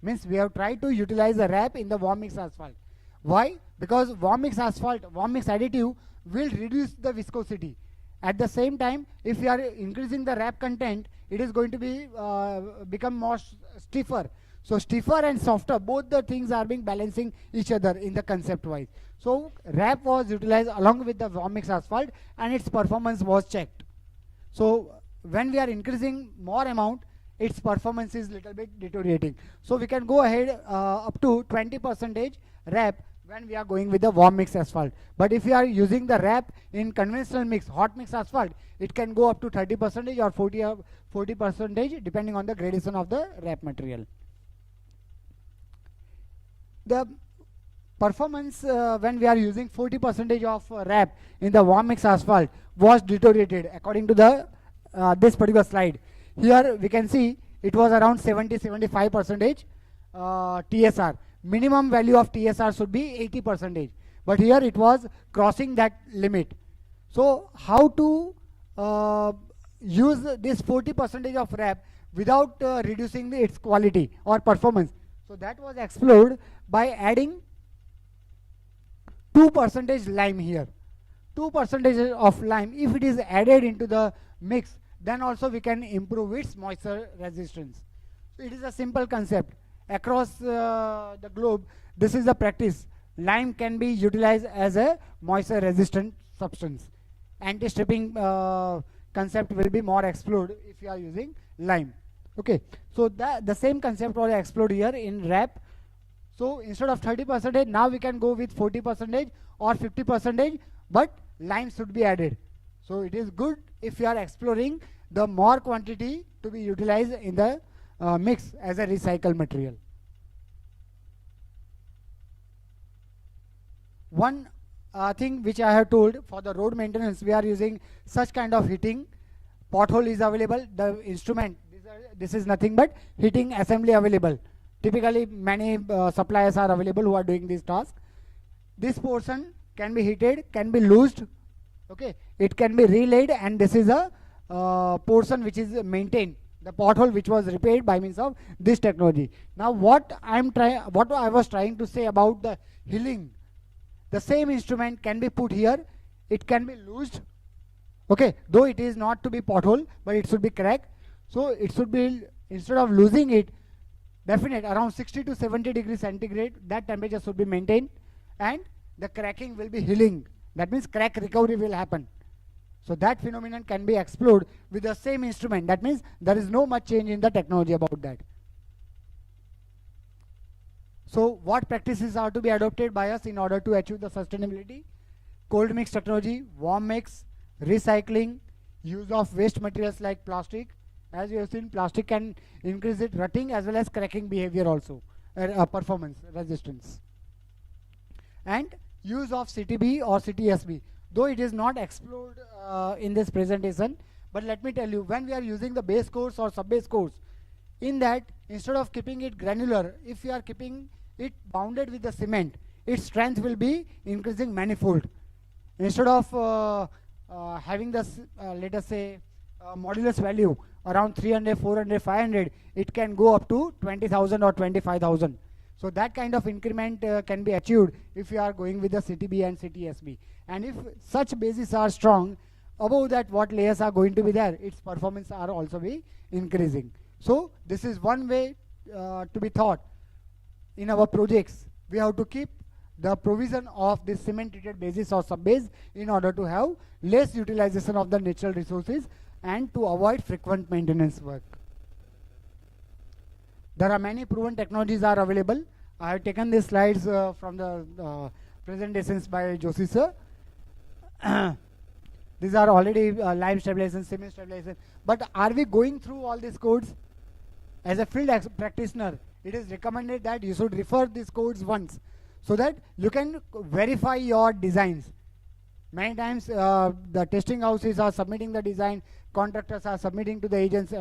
Means we have tried to utilize the wrap in the warm mix asphalt. Why? Because warm mix asphalt, warm mix additive will reduce the viscosity. At the same time, if we are increasing the wrap content, it is going to be become more stiffer. So stiffer and softer, both the things are being balancing each other in the concept wise. So wrap was utilized along with the warm mix asphalt and its performance was checked. So when we are increasing more amount, its performance is little bit deteriorating. So we can go ahead up to 20% wrap when we are going with the warm mix asphalt. But if we are using the wrap in conventional mix, hot mix asphalt, it can go up to 30% or 40% depending on the gradation of the wrap material. The performance when we are using 40% of wrap in the warm mix asphalt was deteriorated according to the this particular slide. Here we can see it was around 70-75% TSR. Minimum value of TSR should be 80%, but here it was crossing that limit. So how to use this 40% of wrap without reducing its quality or performance? So that was explored by adding 2% lime here. 2% of lime, if it is added into the mix, then also we can improve its moisture resistance. So it is a simple concept. Across the globe, this is the practice. Lime can be utilized as a moisture resistant substance. Anti-stripping concept will be more explored if you are using lime. Okay, so the same concept was explored here in wrap. So instead of 30%, now we can go with 40% or 50%, but lime should be added. So it is good if you are exploring the more quantity to be utilized in the mix as a recycled material. One thing which I have told, for the road maintenance, we are using such kind of heating. Pothole is available. The instrument, this is nothing but heating assembly available. Typically many suppliers are available who are doing this task. This portion can be heated, can be loosed. Okay, it can be relayed, and this is a portion which is maintained, the pothole which was repaired by means of this technology. Now what I was trying to say about the healing, the same instrument can be put here, it can be loosed, okay, though it is not to be pothole, but it should be cracked. So it should be, instead of losing it, definite around 60 to 70 degrees centigrade, that temperature should be maintained, and the cracking will be healing. That means crack recovery will happen. So that phenomenon can be explored with the same instrument. That means there is no much change in the technology about that. So what practices are to be adopted by us in order to achieve the sustainability? Cold mix technology, warm mix, recycling, use of waste materials like plastic. As you have seen, plastic can increase its rutting as well as cracking behavior also, performance, resistance. And use of CTB or CTSB. Though it is not explored in this presentation, but let me tell you, when we are using the base course or sub-base course, In that, instead of keeping it granular, if you are keeping it bounded with the cement, its strength will be increasing manifold. Instead of having this, let us say, modulus value around 300, 400, 500, it can go up to 20,000 or 25,000. So that kind of increment can be achieved if you are going with the CTB and CTSB. And if such bases are strong, above that what layers are going to be there, its performance are also be increasing. So this is one way to be thought in our projects. We have to keep the provision of this cement treated basis or subbase in order to have less utilization of the natural resources and to avoid frequent maintenance work. There are many proven technologies are available. I have taken these slides from the presentations by Joshi sir. These are already lime stabilization, cement stabilization. But are we going through all these codes? As a field practitioner, it is recommended that you should refer these codes once so that you can verify your designs. Many times the testing houses are submitting the design, contractors are submitting to the agents,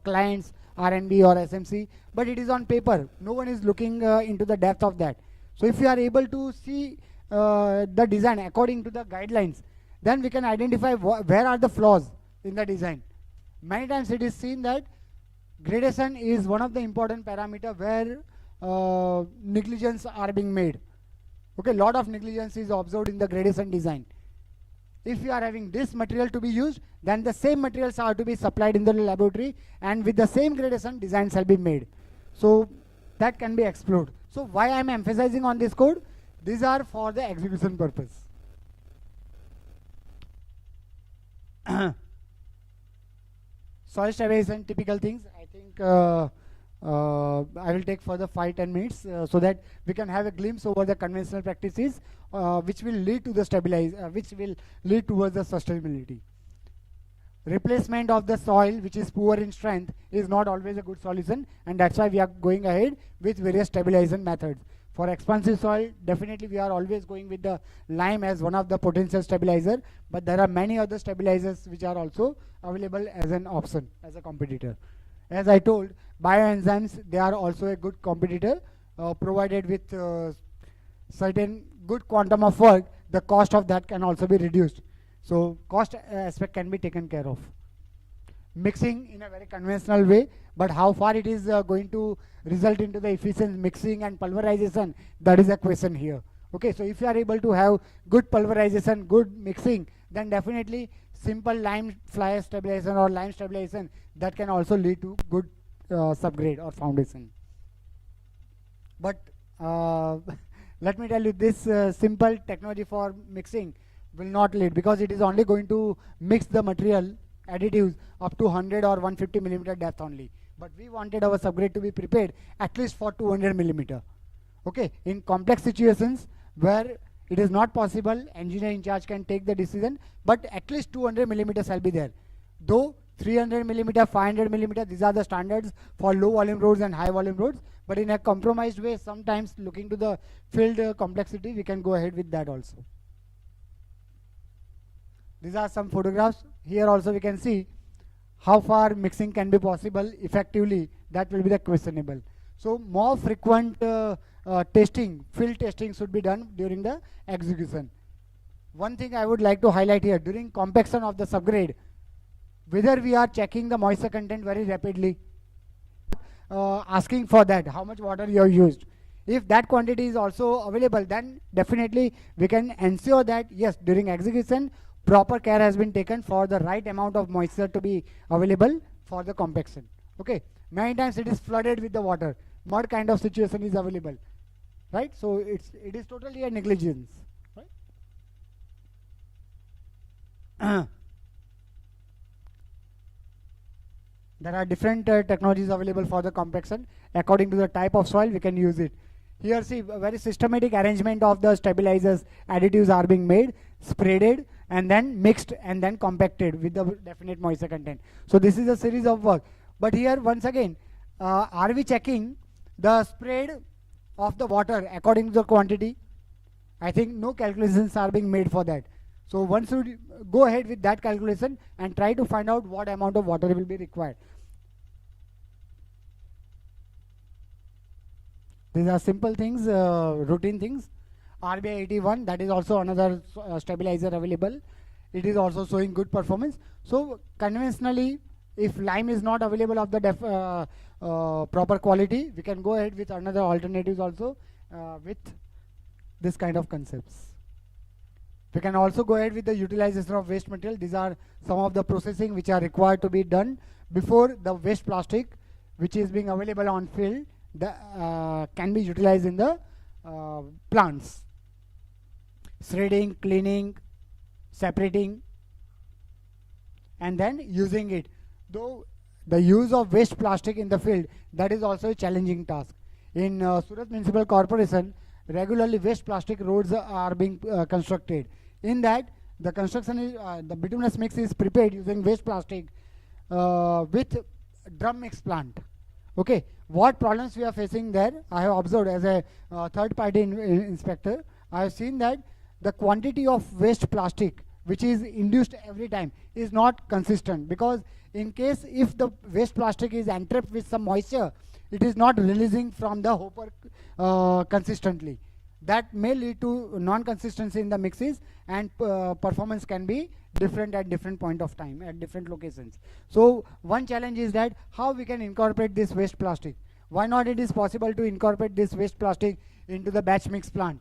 clients, R&D or SMC, but it is on paper. No one is looking into the depth of that. So if you are able to see the design according to the guidelines, then we can identify where are the flaws in the design. Many times it is seen that gradation is one of the important parameter where negligence are being made. Okay, lot of negligence is observed in the gradation design. If you are having this material to be used, then the same materials are to be supplied in the laboratory, and with the same gradation designs shall be made. So that can be explored. So why I am emphasizing on this code? These are for the execution purpose. Soil stabilization, typical things. I think I will take further 5-10 minutes so that we can have a glimpse over the conventional practices which will lead to the which will lead towards the sustainability. Replacement of the soil which is poor in strength is not always a good solution, and that's why we are going ahead with various stabilization methods. For expansive soil, definitely we are always going with the lime as one of the potential stabilizer, but there are many other stabilizers which are also available as an option, as a competitor. As I told, bioenzymes, they are also a good competitor, provided with certain good quantum of work, the cost of that can also be reduced. So cost aspect can be taken care of. Mixing in a very conventional way, but how far it is going to result into the efficient mixing and pulverization, that is a question here. Okay, so if you are able to have good pulverization, good mixing, then definitely simple lime fly ash stabilization or lime stabilization, that can also lead to good subgrade or foundation. But let me tell you, this simple technology for mixing will not lead, because it is only going to mix the material additives up to 100 or 150 millimeter depth only. But we wanted our subgrade to be prepared at least for 200 millimeter. Okay, in complex situations where it is not possible, engineer in charge can take the decision, but at least 200 millimeters shall be there. Though 300 millimeter, 500 millimeter, these are the standards for low volume roads and high volume roads, but in a compromised way, sometimes looking to the field complexity, we can go ahead with that also. These are some photographs. Here also we can see how far mixing can be possible effectively. That will be the questionable. So more frequent testing, field testing should be done during the execution. One thing I would like to highlight here, during compaction of the subgrade, whether we are checking the moisture content very rapidly, asking for that, how much water you have used. If that quantity is also available, then definitely we can ensure that yes, during execution, proper care has been taken for the right amount of moisture to be available for the compaction. Okay, many times it is flooded with the water, mud kind of situation is available, right? So it is totally a negligence, right? There are different technologies available for the compaction. According to the type of soil, we can use it. Here see, a very systematic arrangement of the stabilizers, additives are being made, spreaded, and then mixed and then compacted with the definite moisture content. So this is a series of work. But here once again, are we checking the spread of the water according to the quantity? I think no calculations are being made for that. So one should go ahead with that calculation and try to find out what amount of water will be required. These are simple things, routine things. RBI 81, that is also another stabilizer available. It is also showing good performance. So conventionally, if lime is not available of the proper quality, we can go ahead with another alternatives also with this kind of concepts. We can also go ahead with the utilization of waste material. These are some of the processing which are required to be done before the waste plastic which is being available on field can be utilized in the plants. Shredding, cleaning, separating, and then using it. Though the use of waste plastic in the field, that is also a challenging task. In Surat Municipal Corporation, regularly waste plastic roads are being constructed. In that, the construction is the bituminous mix is prepared using waste plastic with drum mix plant. Okay, what problems we are facing there? I have observed as a third-party inspector. I have seen that the quantity of waste plastic which is induced every time is not consistent, because in case if the waste plastic is entrapped with some moisture, it is not releasing from the hopper consistently. That may lead to non-consistency in the mixes, and performance can be different at different point of time at different locations. So one challenge is that how we can incorporate this waste plastic. Why not it is possible to incorporate this waste plastic into the batch mix plant?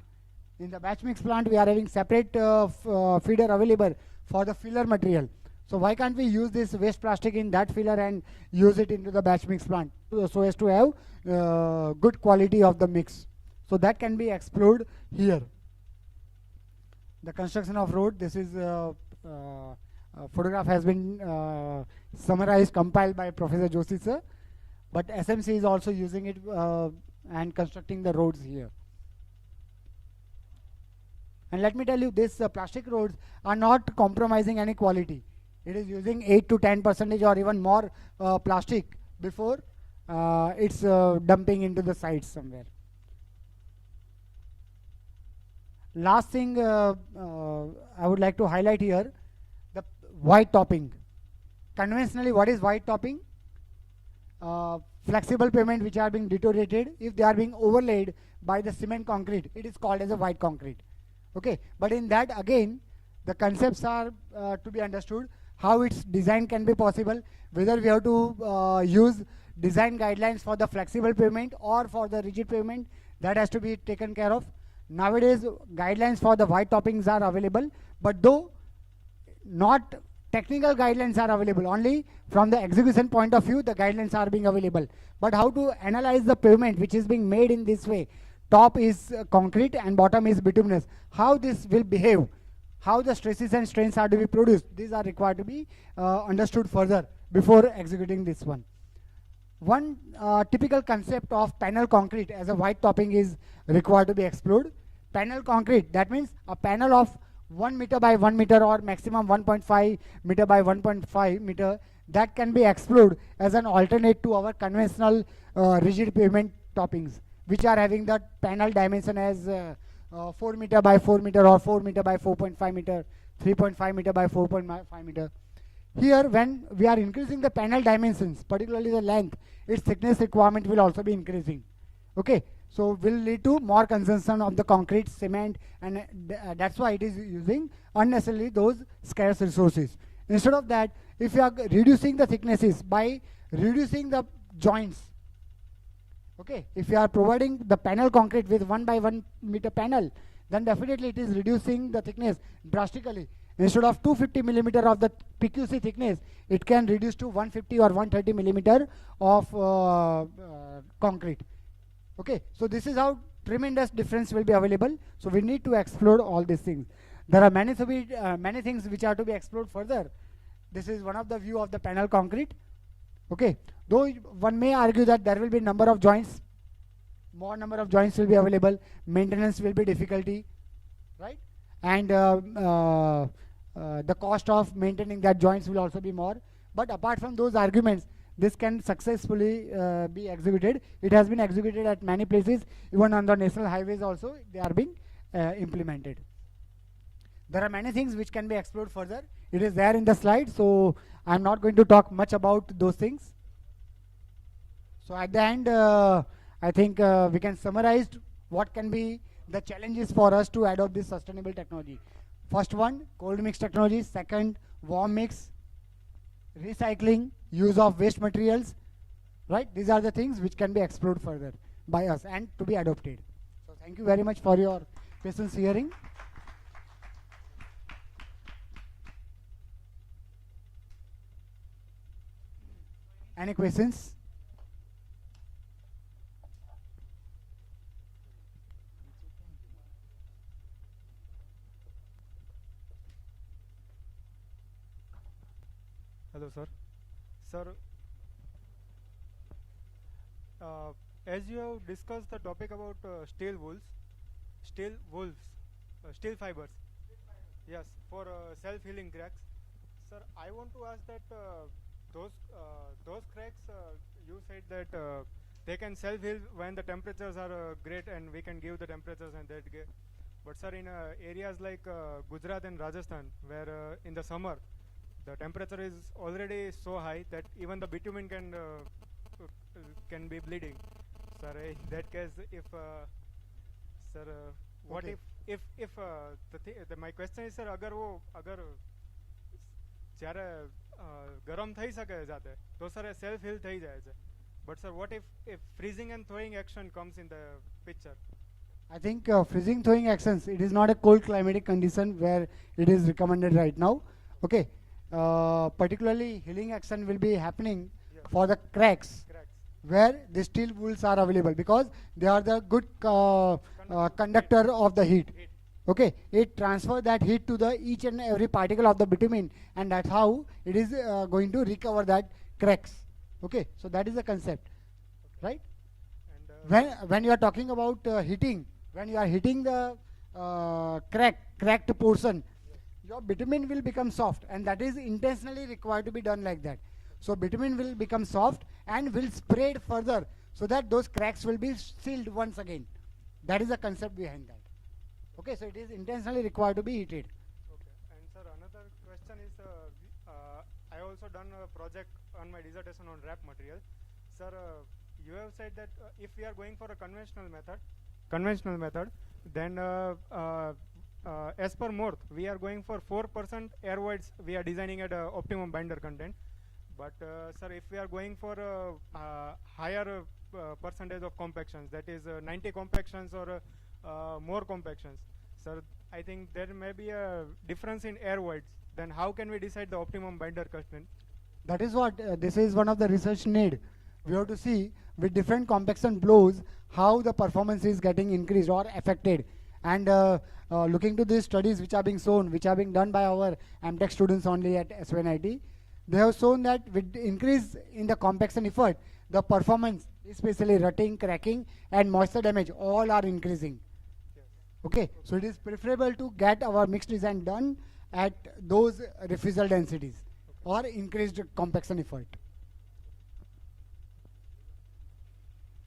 In the batch mix plant, we are having separate feeder available for the filler material. So why can't we use this waste plastic in that filler and use it into the batch mix plant so as to have good quality of the mix? So that can be explored here. The construction of road, this is photograph has been summarized, compiled by Professor Joshi sir, but SMC is also using it and constructing the roads here. And let me tell you, this plastic roads are not compromising any quality. It is using 8 to 10% or even more plastic before it's dumping into the sites somewhere. Last thing I would like to highlight here, the white topping. Conventionally, what is white topping? Flexible pavement which are being deteriorated, if they are being overlaid by the cement concrete, it is called as a white concrete. Okay, but in that again, the concepts are to be understood, how its design can be possible, whether we have to use design guidelines for the flexible pavement or for the rigid pavement, that has to be taken care of. Nowadays, guidelines for the white toppings are available, but though not technical guidelines are available, only from the execution point of view, the guidelines are being available. But how to analyze the pavement which is being made in this way, top is concrete and bottom is bituminous, how this will behave, how the stresses and strains are to be produced, these are required to be understood further before executing this one. One typical concept of panel concrete as a white topping is required to be explored. Panel concrete, that means a panel of 1 meter by 1 meter or maximum 1.5 meter by 1.5 meter, that can be explored as an alternate to our conventional rigid pavement toppings, which are having the panel dimension as 4 meter by 4 meter or 4 meter by 4.5 meter, 3.5 meter by 4.5 meter. Here, when we are increasing the panel dimensions, particularly the length, its thickness requirement will also be increasing. Okay, so will lead to more consumption of the concrete, cement, and that's why it is using unnecessarily those scarce resources. Instead of that, if you are reducing the thicknesses by reducing the joints, okay, if you are providing the panel concrete with 1 by 1 meter panel, then definitely it is reducing the thickness drastically. Instead of 250 millimeter of the PQC thickness, it can reduce to 150 or 130 millimeter of concrete. Okay, so this is how tremendous difference will be available. So we need to explore all these things. There are many things which are to be explored further. This is one of the view of the panel concrete. Okay, though one may argue that there will be number of joints, more number of joints will be available, maintenance will be difficulty, right? And the cost of maintaining that joints will also be more. But apart from those arguments, this can successfully be executed. It has been executed at many places, even on the national highways also, they are being implemented. There are many things which can be explored further. It is there in the slide, so I'm not going to talk much about those things. So at the end, I think we can summarize what can be the challenges for us to adopt this sustainable technology. First one, cold mix technology. Second, warm mix, recycling, use of waste materials, right? These are the things which can be explored further by us and to be adopted. So thank you very much for your patience hearing. Any questions? Hello, sir. Sir, as you have discussed the topic about steel fibers, yes, for self-healing cracks. Sir, I want to ask that those cracks, you said that they can self-heal when the temperatures are great and we can give the temperatures and that. But sir, in areas like Gujarat and Rajasthan, where in the summer the temperature is already so high that even the bitumen can be bleeding. Sir, in that case, if sir, what Okay. if my question is sir, अगर જ્યારે ગરમ થઈ શકે જાતે તો sir self heel થઈ જાય છે but sir what if freezing and thawing action comes in the picture. I think freezing throwing actions, it is not a cold climatic condition where it is recommended right now. Okay. Particularly healing action will be happening Yes. for the cracks Cracks. where the steel wools are available because they are the good conductor of the heat. Heat. Okay, it transfer that heat to the each and every particle of the bitumen, and that's how it is going to recover that cracks. Okay, so that is the concept, right? And When you are talking about heating, when you are hitting the cracked portion, your bitumen will become soft, and that is intentionally required to be done like that. So bitumen will become soft and will spread further, so that those cracks will be sealed once again. That is the concept behind that. Okay, so it is intentionally required to be heated. okay. And sir, another question is, I also done a project on my dissertation on wrap material. Sir, you have said that if we are going for a conventional method, then as per Morth, we are going for 4% air voids. We are designing at optimum binder content. But sir, if we are going for a higher percentage of compactions, that is 90 compactions or more compactions, sir, I think there may be a difference in air voids. Then how can we decide the optimum binder content? That is what this is one of the research need. We have to see with different compaction blows how the performance is getting increased or affected. And looking to these studies which are being shown, which are being done by our MTech students only at Svnit, they have shown that with the increase in the compaction effort, the performance, especially rutting, cracking, and moisture damage, all are increasing. Yes. Okay, so it is preferable to get our mixed design done at those refusal densities or increased compaction effort.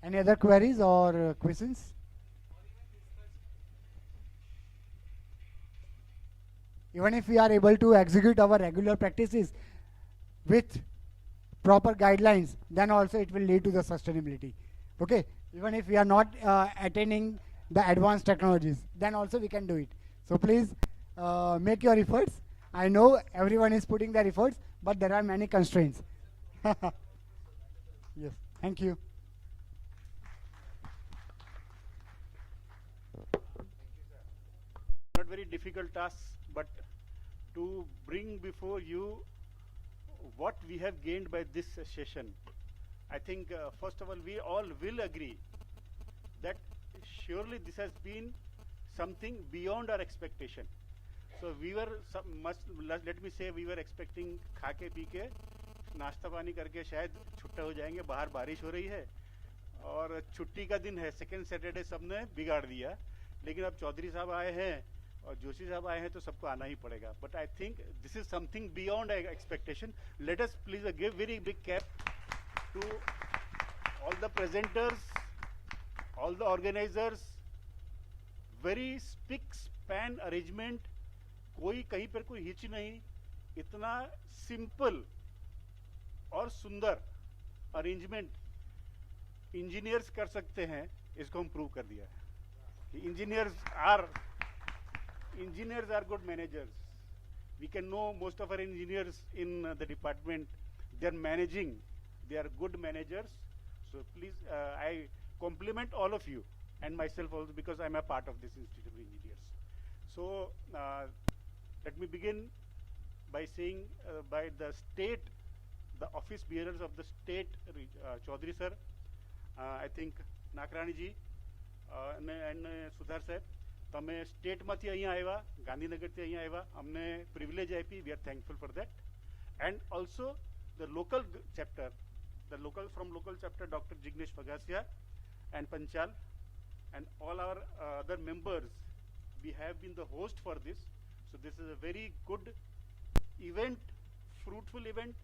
Any other queries or questions? Even if we are able to execute our regular practices with proper guidelines, then also it will lead to the sustainability. Okay, even if we are not attaining the advanced technologies, then also we can do it. So please make your efforts. I know everyone is putting their efforts, but there are many constraints. Yes, thank you. Not very difficult task, but to bring before you what we have gained by this session. I think first of all, we all will agree that surely this has been something beyond our expectation. So we were let me say we were expecting खा के P के नाश्ता पानी करके शायद छुट्टा हो जाएंगे, बाहर बारिश हो रही है और छुट्टी का दिन है, सेकेंड सैटरडे सबने बिगाड़ दिया, लेकिन अब चौधरी साहब आए हैं और जोशी साहब आए हैं तो सबको आना ही पड़ेगा. But I think this is something beyond expectation. Let us please give very big clap to all the presenters, all the organizers. Very spick span arrangement, कोई कहीं पर कोई हिच नहीं, इतना सिंपल और सुंदर अरेंजमेंट इंजीनियर्स कर सकते हैं इसको हम प्रूव कर दिया है कि engineers are good managers. We can know most of our engineers in the department, they are managing, they are good managers. So please, I compliment all of you and myself also because I'm a part of this Institute of Engineers. So let me begin by saying by the state, the office bearers of the state, Chaudhary sir, I think Nakrani ji and Sudhar sahab, તમે સ્ટેટમાંથી અહીંયા આવ્યા ગાંધીનગરથી અહીંયા આવ્યા અમને privilege આપી we are thankful for that and also the local chapter the local from local chapter doctor Jignesh Fagasia and Panchal and all our other members we have been the host for this, so this is a very good event, fruitful event.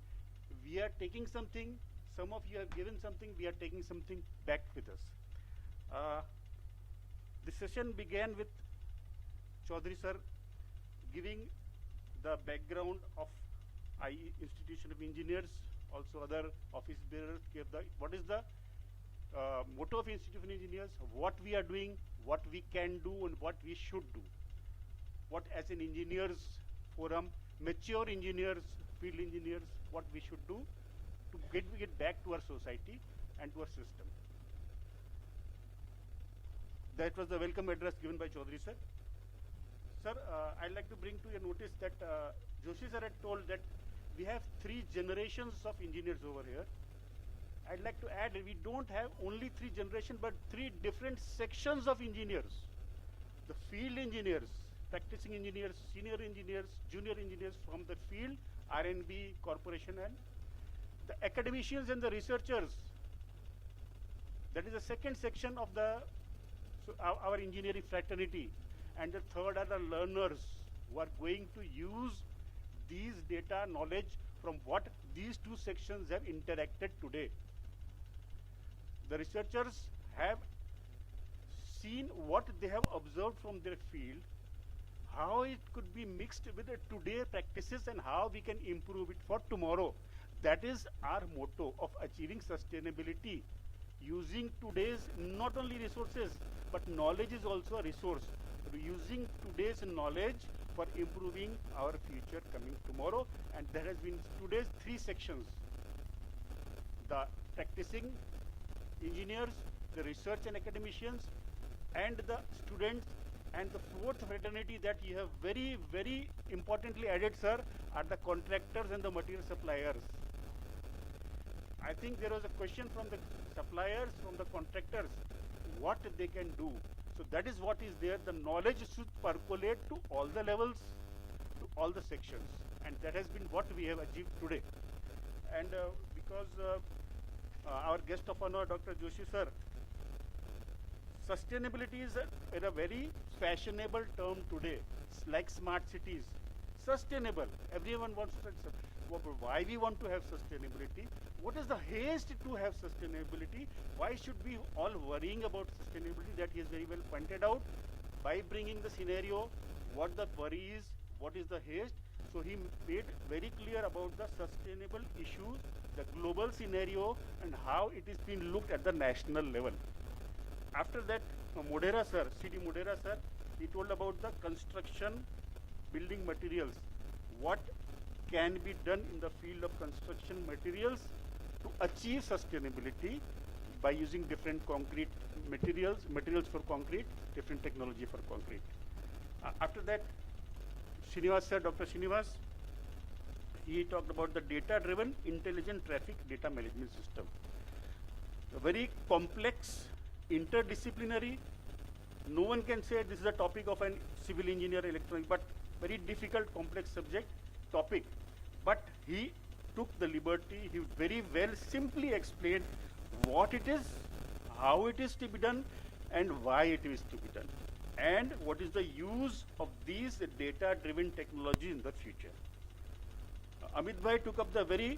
We are taking something, some of you have given something, we are taking something back with us. The session began with Chaudhary sir giving the background of IE Institution of Engineers, also other office bearers gave the what is the motto of Institute of Engineers, what we are doing, what we can do and what we should do. What as an engineers forum, mature engineers, field engineers, what we should do to get back to our society and to our system. That was the welcome address given by Chaudhary sir. Sir, I'd like to bring to your notice that Joshi sir had told that we have 3 generations of engineers over here. I'd like to add that we don't have only 3 generations but 3 different sections of engineers. The field engineers, practicing engineers, senior engineers, junior engineers from the field, R&B, corporation, and the academicians and the researchers. That is the second section of the our engineering fraternity. And the third are the learners who are going to use these data knowledge from what these 2 sections have interacted today. The researchers have seen what they have observed from their field, how it could be mixed with the today practices and how we can improve it for tomorrow. That is our motto of achieving sustainability, using today's not only resources but knowledge is also a resource. Using today's knowledge for improving our future coming tomorrow, and there has been today's 3 sections: the practicing engineers, the research and academicians, and the students. And the 4th fraternity that you have very, very importantly added, sir, are the contractors and the material suppliers. I think there was a question from the suppliers, from the contractors, what they can do. So that is what is there. The knowledge should percolate to all the levels, to all the sections, and that has been what we have achieved today. And because our guest of honor, Dr. Joshi sir, sustainability is a very fashionable term today. It's like smart cities. Sustainable. Everyone wants to. Why we want to have sustainability? What is the haste to have sustainability? Why should we all worrying about sustainability? That he has very well pointed out by bringing the scenario, what the worry is, what is the haste. So he made very clear about the sustainable issues, the global scenario, and how it is being looked at the national level. After that, Modera sir, CD Modera sir, he told about the construction building materials. What can be done in the field of construction materials to achieve sustainability by using different concrete materials for concrete, different technology for concrete. After that, Srinivas sir, Dr. Srinivas, he talked about the data-driven intelligent traffic data management system. A very complex, interdisciplinary, no one can say this is a topic of an civil engineer, electronic, but very difficult, complex subject, topic. But he took the liberty, he very well simply explained what it is, how it is to be done, and why it is to be done, and what is the use of these data-driven technology in the future. Amit Bhai took up the very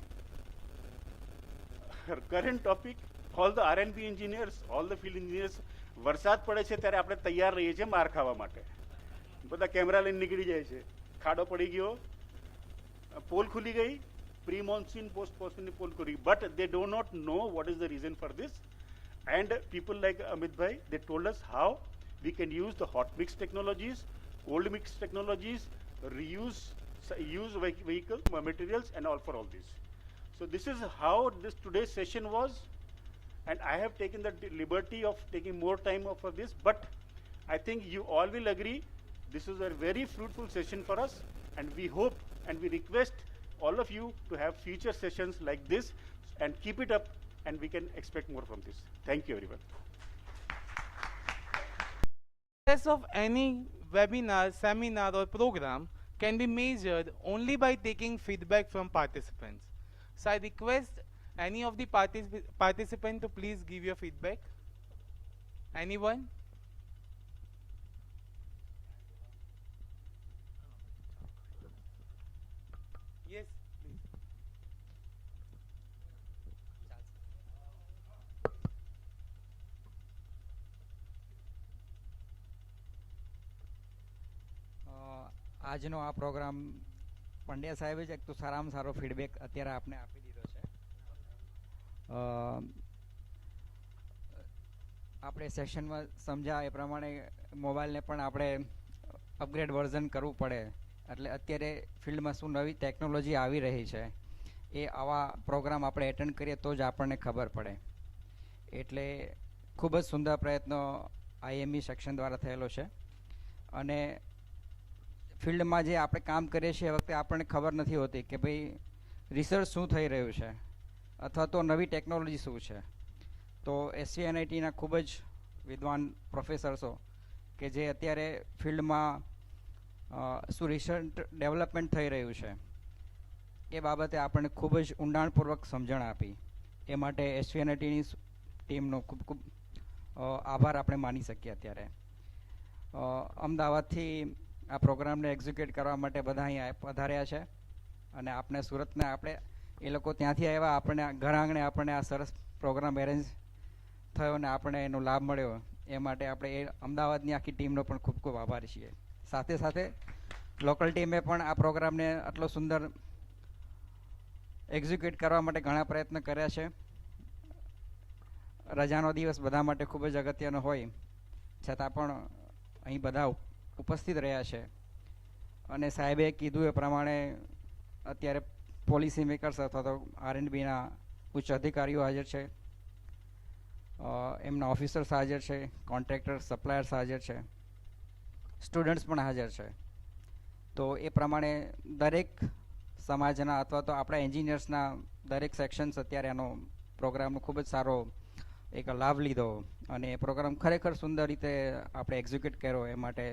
current topic. All the R&B engineers, all the field engineers, વરસાદ પડે છે ત્યારે આપણે તૈયાર રહીએ છીએ માર ખાવા માટે. બધા કેમેરા લઈને નીકળી જાય છે. ખાડો પડી ગયો, પોલ ખુલી ગઈ, પ્રી મોન્સૂન પોસ્ટ મોન્સૂનની પોલ ખુલી ગઈ. But they do not know what is the reason for this, And people like Amit Bhai, they told us how we can use the hot mix technologies, cold mix technologies, reuse use vehicle materials and all for all this. So this is how this today's session was, and I have taken the liberty of taking more time for this, but I think you all will agree this is a very fruitful session for us, and we hope and we request all of you to have future sessions like this and keep it up, and we can expect more from this. Thank you everyone. Success of any webinar, seminar or program can be measured only by taking feedback from participants. So I request any of the participants to please give your feedback. Anyone? Yes, please. આજનો આ programme Pandya સાહેબે જ એક તો સારામાં સારો feedback અત્યારે આપને આપી દીધો છે. આપણે સેશનમાં સમજ્યા એ પ્રમાણે મોબાઈલને પણ આપણે અપગ્રેડ વર્ઝન કરવું પડે, એટલે અત્યારે ફિલ્ડમાં શું નવી ટેકનોલોજી આવી રહી છે એ આવા પ્રોગ્રામ આપણે એટેન્ડ કરીએ તો જ આપણને ખબર પડે. એટલે ખૂબ જ સુંદર પ્રયત્નો આઈએમઈ સેક્શન દ્વારા થયેલો છે. અને ફિલ્ડમાં જે આપણે કામ કરીએ છીએ એ વખતે આપણને ખબર નથી હોતી કે ભાઈ રિસર્ચ શું થઈ રહ્યું છે અથવા તો નવી ટેકનોલોજી શું છે. તો એસવીએનઆઈટીના ખૂબ જ વિદ્વાન પ્રોફેસર્સો કે જે અત્યારે ફિલ્ડમાં શું રિસર્ચ ડેવલપમેન્ટ થઈ રહ્યું છે એ બાબતે આપણને ખૂબ જ ઊંડાણપૂર્વક સમજણ આપી. એ માટે એસવીએનઆઈટીની ટીમનો ખૂબ ખૂબ આભાર આપણે માની શકીએ. અત્યારે અમદાવાદથી આ પ્રોગ્રામને એક્ઝિક્યુટ કરવા માટે બધા અહીંયા પધાર્યા છે, અને આપણે સુરતને આપણે એ લોકો ત્યાંથી આવ્યા, આપણે ઘર આંગણે આપણને આ સરસ પ્રોગ્રામ એરેન્જ થયો અને આપણે એનો લાભ મળ્યો. એ માટે આપણે એ અમદાવાદની આખી ટીમનો પણ ખૂબ ખૂબ આભારી છીએ. સાથે સાથે લોકલ ટીમે પણ આ પ્રોગ્રામને આટલો સુંદર એક્ઝિક્યુટ કરવા માટે ઘણા પ્રયત્ન કર્યા છે. રજાનો દિવસ બધા માટે ખૂબ જ અગત્યનો હોય છતાં પણ અહીં બધા ઉપસ્થિત રહ્યા છે. અને સાહેબે કીધું એ પ્રમાણે અત્યારે પોલિસી મેકર્સ અથવા તો આરએનબીના ઉચ્ચ અધિકારીઓ હાજર છે, એમના ઓફિસર્સ હાજર છે, કોન્ટ્રાક્ટર સપ્લાયર્સ હાજર છે, સ્ટુડન્ટ્સ પણ હાજર છે. તો એ પ્રમાણે દરેક સમાજના અથવા તો આપણા એન્જિનિયર્સના દરેક સેક્શન્સ અત્યારે આનો પ્રોગ્રામનો ખૂબ જ સારો એક લાભ લીધો, અને એ પ્રોગ્રામ ખરેખર સુંદર રીતે આપણે એક્ઝિક્યુટ કર્યો. એ માટે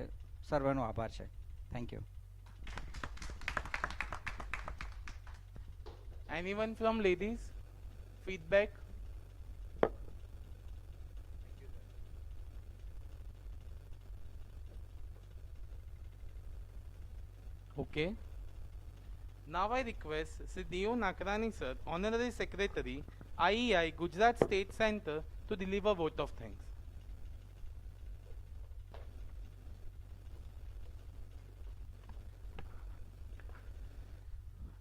સર્વનો આભાર છે. Thank you. Anyone from ladies? Feedback? Okay. Now I request Sri Deo Nakrani sir, Honorary Secretary, IEI, Gujarat State Center, to deliver vote of thanks.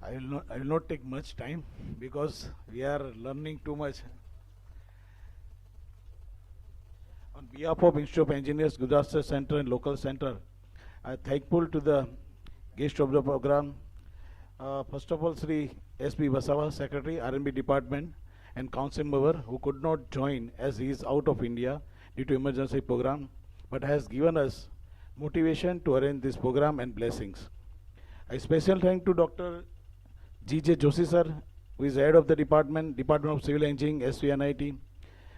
I will not take much time because we are learning too much. On behalf of Institute of Engineers, Gujarat State Center and Local Center, I am thankful to the guest of the program. First of all, Sri S.B. Vasava, Secretary, R&B Department, and Council member who could not join as he is out of India due to emergency program, but has given us motivation to arrange this program and blessings. A special thank to Dr. G.J. Joshi sir, who is head of the Department of Civil Engineering, SVNIT,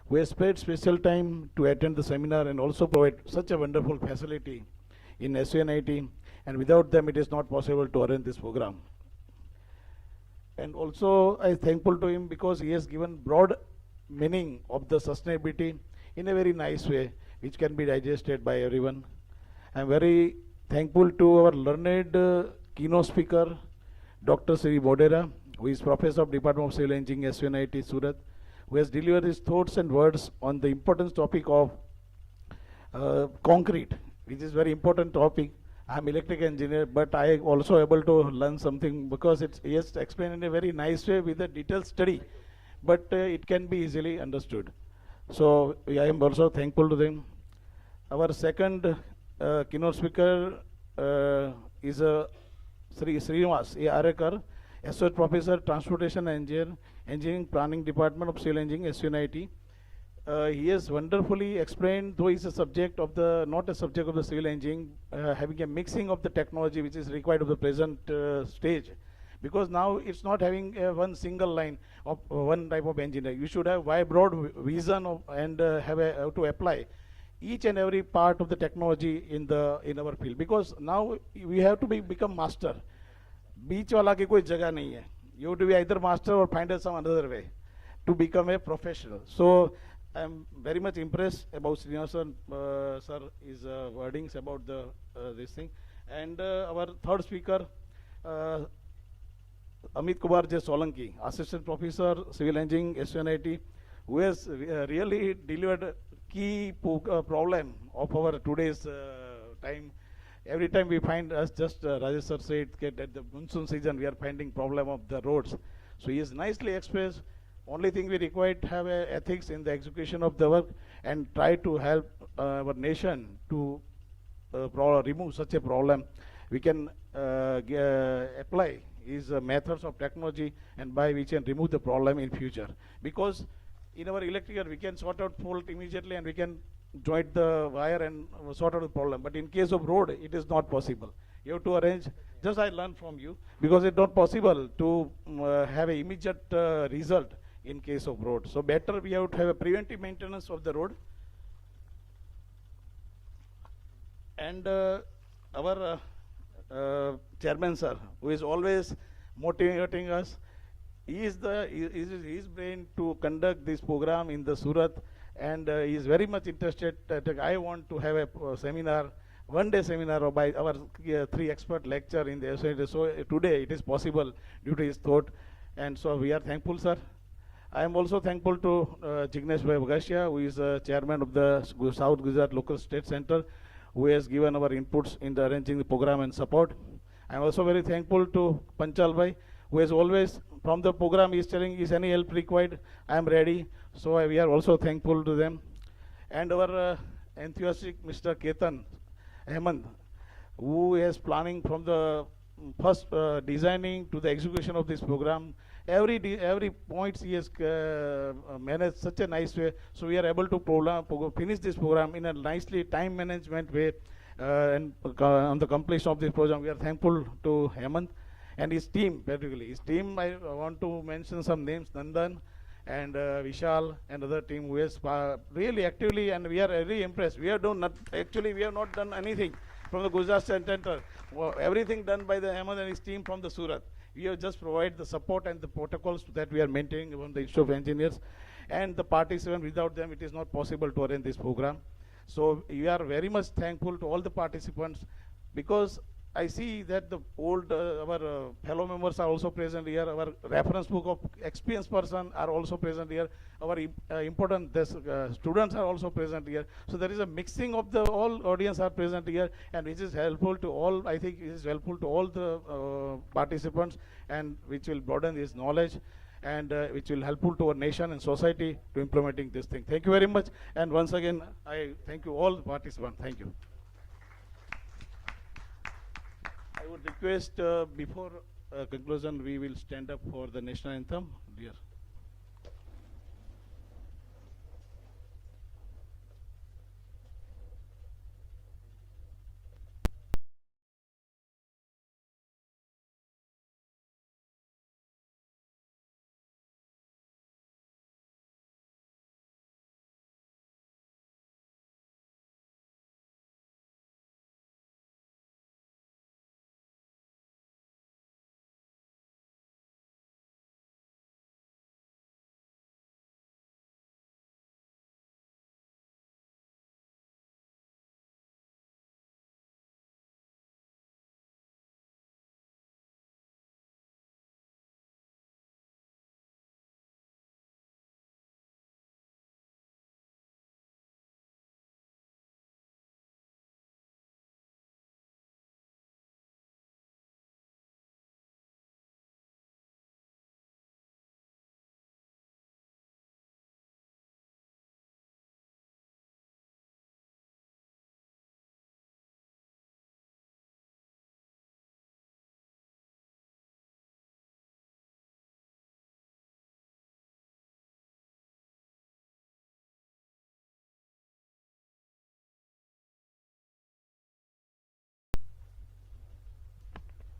who has spared special time to attend the seminar and also provide such a wonderful facility in SVNIT, and without them it is not possible to arrange this program. And also I am thankful to him because he has given broad meaning of the sustainability in a very nice way, which can be digested by everyone. I am very thankful to our learned keynote speaker, Dr. Sri Modera, who is Professor of Department of Civil Engineering, SVNIT, Surat, who has delivered his thoughts and words on the important topic of concrete, which is very important topic. I am electric engineer, but I am also able to learn something because he has explained in a very nice way with a detailed study, but it can be easily understood. So I am also thankful to them. Our second keynote speaker is Sri Srinivas A. Arekar, Associate Professor, Transportation Engineer, Engineering Planning Department of Civil Engineering, SUNIT. He has wonderfully explained, though he's a subject of the, not a subject of the civil engineering, having a mixing of the technology which is required of the present stage. Because now it's not having one single line of one type of engineer. You should have wide broad vision of, and have to apply each and every part of the technology in our field. Because now we have to become master. बीच वाला की कोई जगह नहीं है. You have to be either master or find some another way to become a professional. So I am very much impressed about Srinivasan sir his wordings about the this thing. And our third speaker, Amit Kumar J. Solanki, Assistant Professor, Civil Engineering, SUNIT, who has really delivered key problem of our today's time. Every time we find, as just Rajesh sir said, that the monsoon season we are finding problem of the roads. So he is nicely expressed. Only thing we require to have ethics in the execution of the work and try to help our nation to remove such a problem. We can apply his methods of technology and by which can remove the problem in future. Because in our electrical we can sort out fault immediately and we can join the wire and sort out the problem. But in case of road, it is not possible. You have to arrange, just I learned from you, because it's not possible to have an immediate result in case of road. So better we have to have a preventive maintenance of the road. And our chairman sir, who is always motivating us, he is his brain to conduct this program in the Surat, and he is very much interested that I want to have a seminar, one-day seminar by our three expert lecture in the SUNIT. So today it is possible due to his thought, and so we are thankful, sir. I am also thankful to Jignesh Bhai Bagasia, who is chairman of the South Gujarat Local State Center, who has given our inputs in the arranging the program and support. I am also very thankful to Panchal Bhai, who has always, from the program, is telling, is any help required, I am ready. So we are also thankful to them. And our enthusiastic Mr. Ketan Hemant, who is planning from the first designing to the execution of this program. Every point he has managed such a nice way, so we are able to finish this program in a nicely time management way, and on the completion of this program we are thankful to Hemant and his team. Particularly his team, I want to mention some names: Nandan and Vishal and other team who has really actively, and we are very impressed. We have done we have not done anything from the Gujarat Center. Everything done by the Hemant and his team from the Surat. We have just provided the support and the protocols that we are maintaining from the Institute of Engineers and the participants. Without them, it is not possible to arrange this program. So we are very much thankful to all the participants, because I see that the old our fellow members are also present here. Our reference book of experienced person are also present here. Our important students are also present here. So there is a mixing of the all audience are present here, and which is helpful to all. I think it is helpful to all the participants, and which will broaden his knowledge, and which will helpful to our nation and society to implementing this thing. Thank you very much. And once again, I thank you all participants. Thank you. I would request before conclusion, we will stand up for the national anthem. Dear.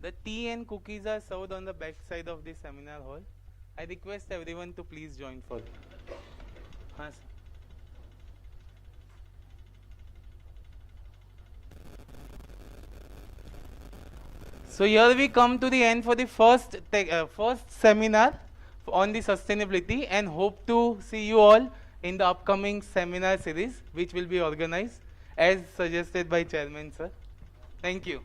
The tea and cookies are served on the back side of the seminar hall. I request everyone to please join for it. Huh, sir. So here we come to the end for the first seminar on the sustainability, and hope to see you all in the upcoming seminar series which will be organized as suggested by Chairman sir. Thank you.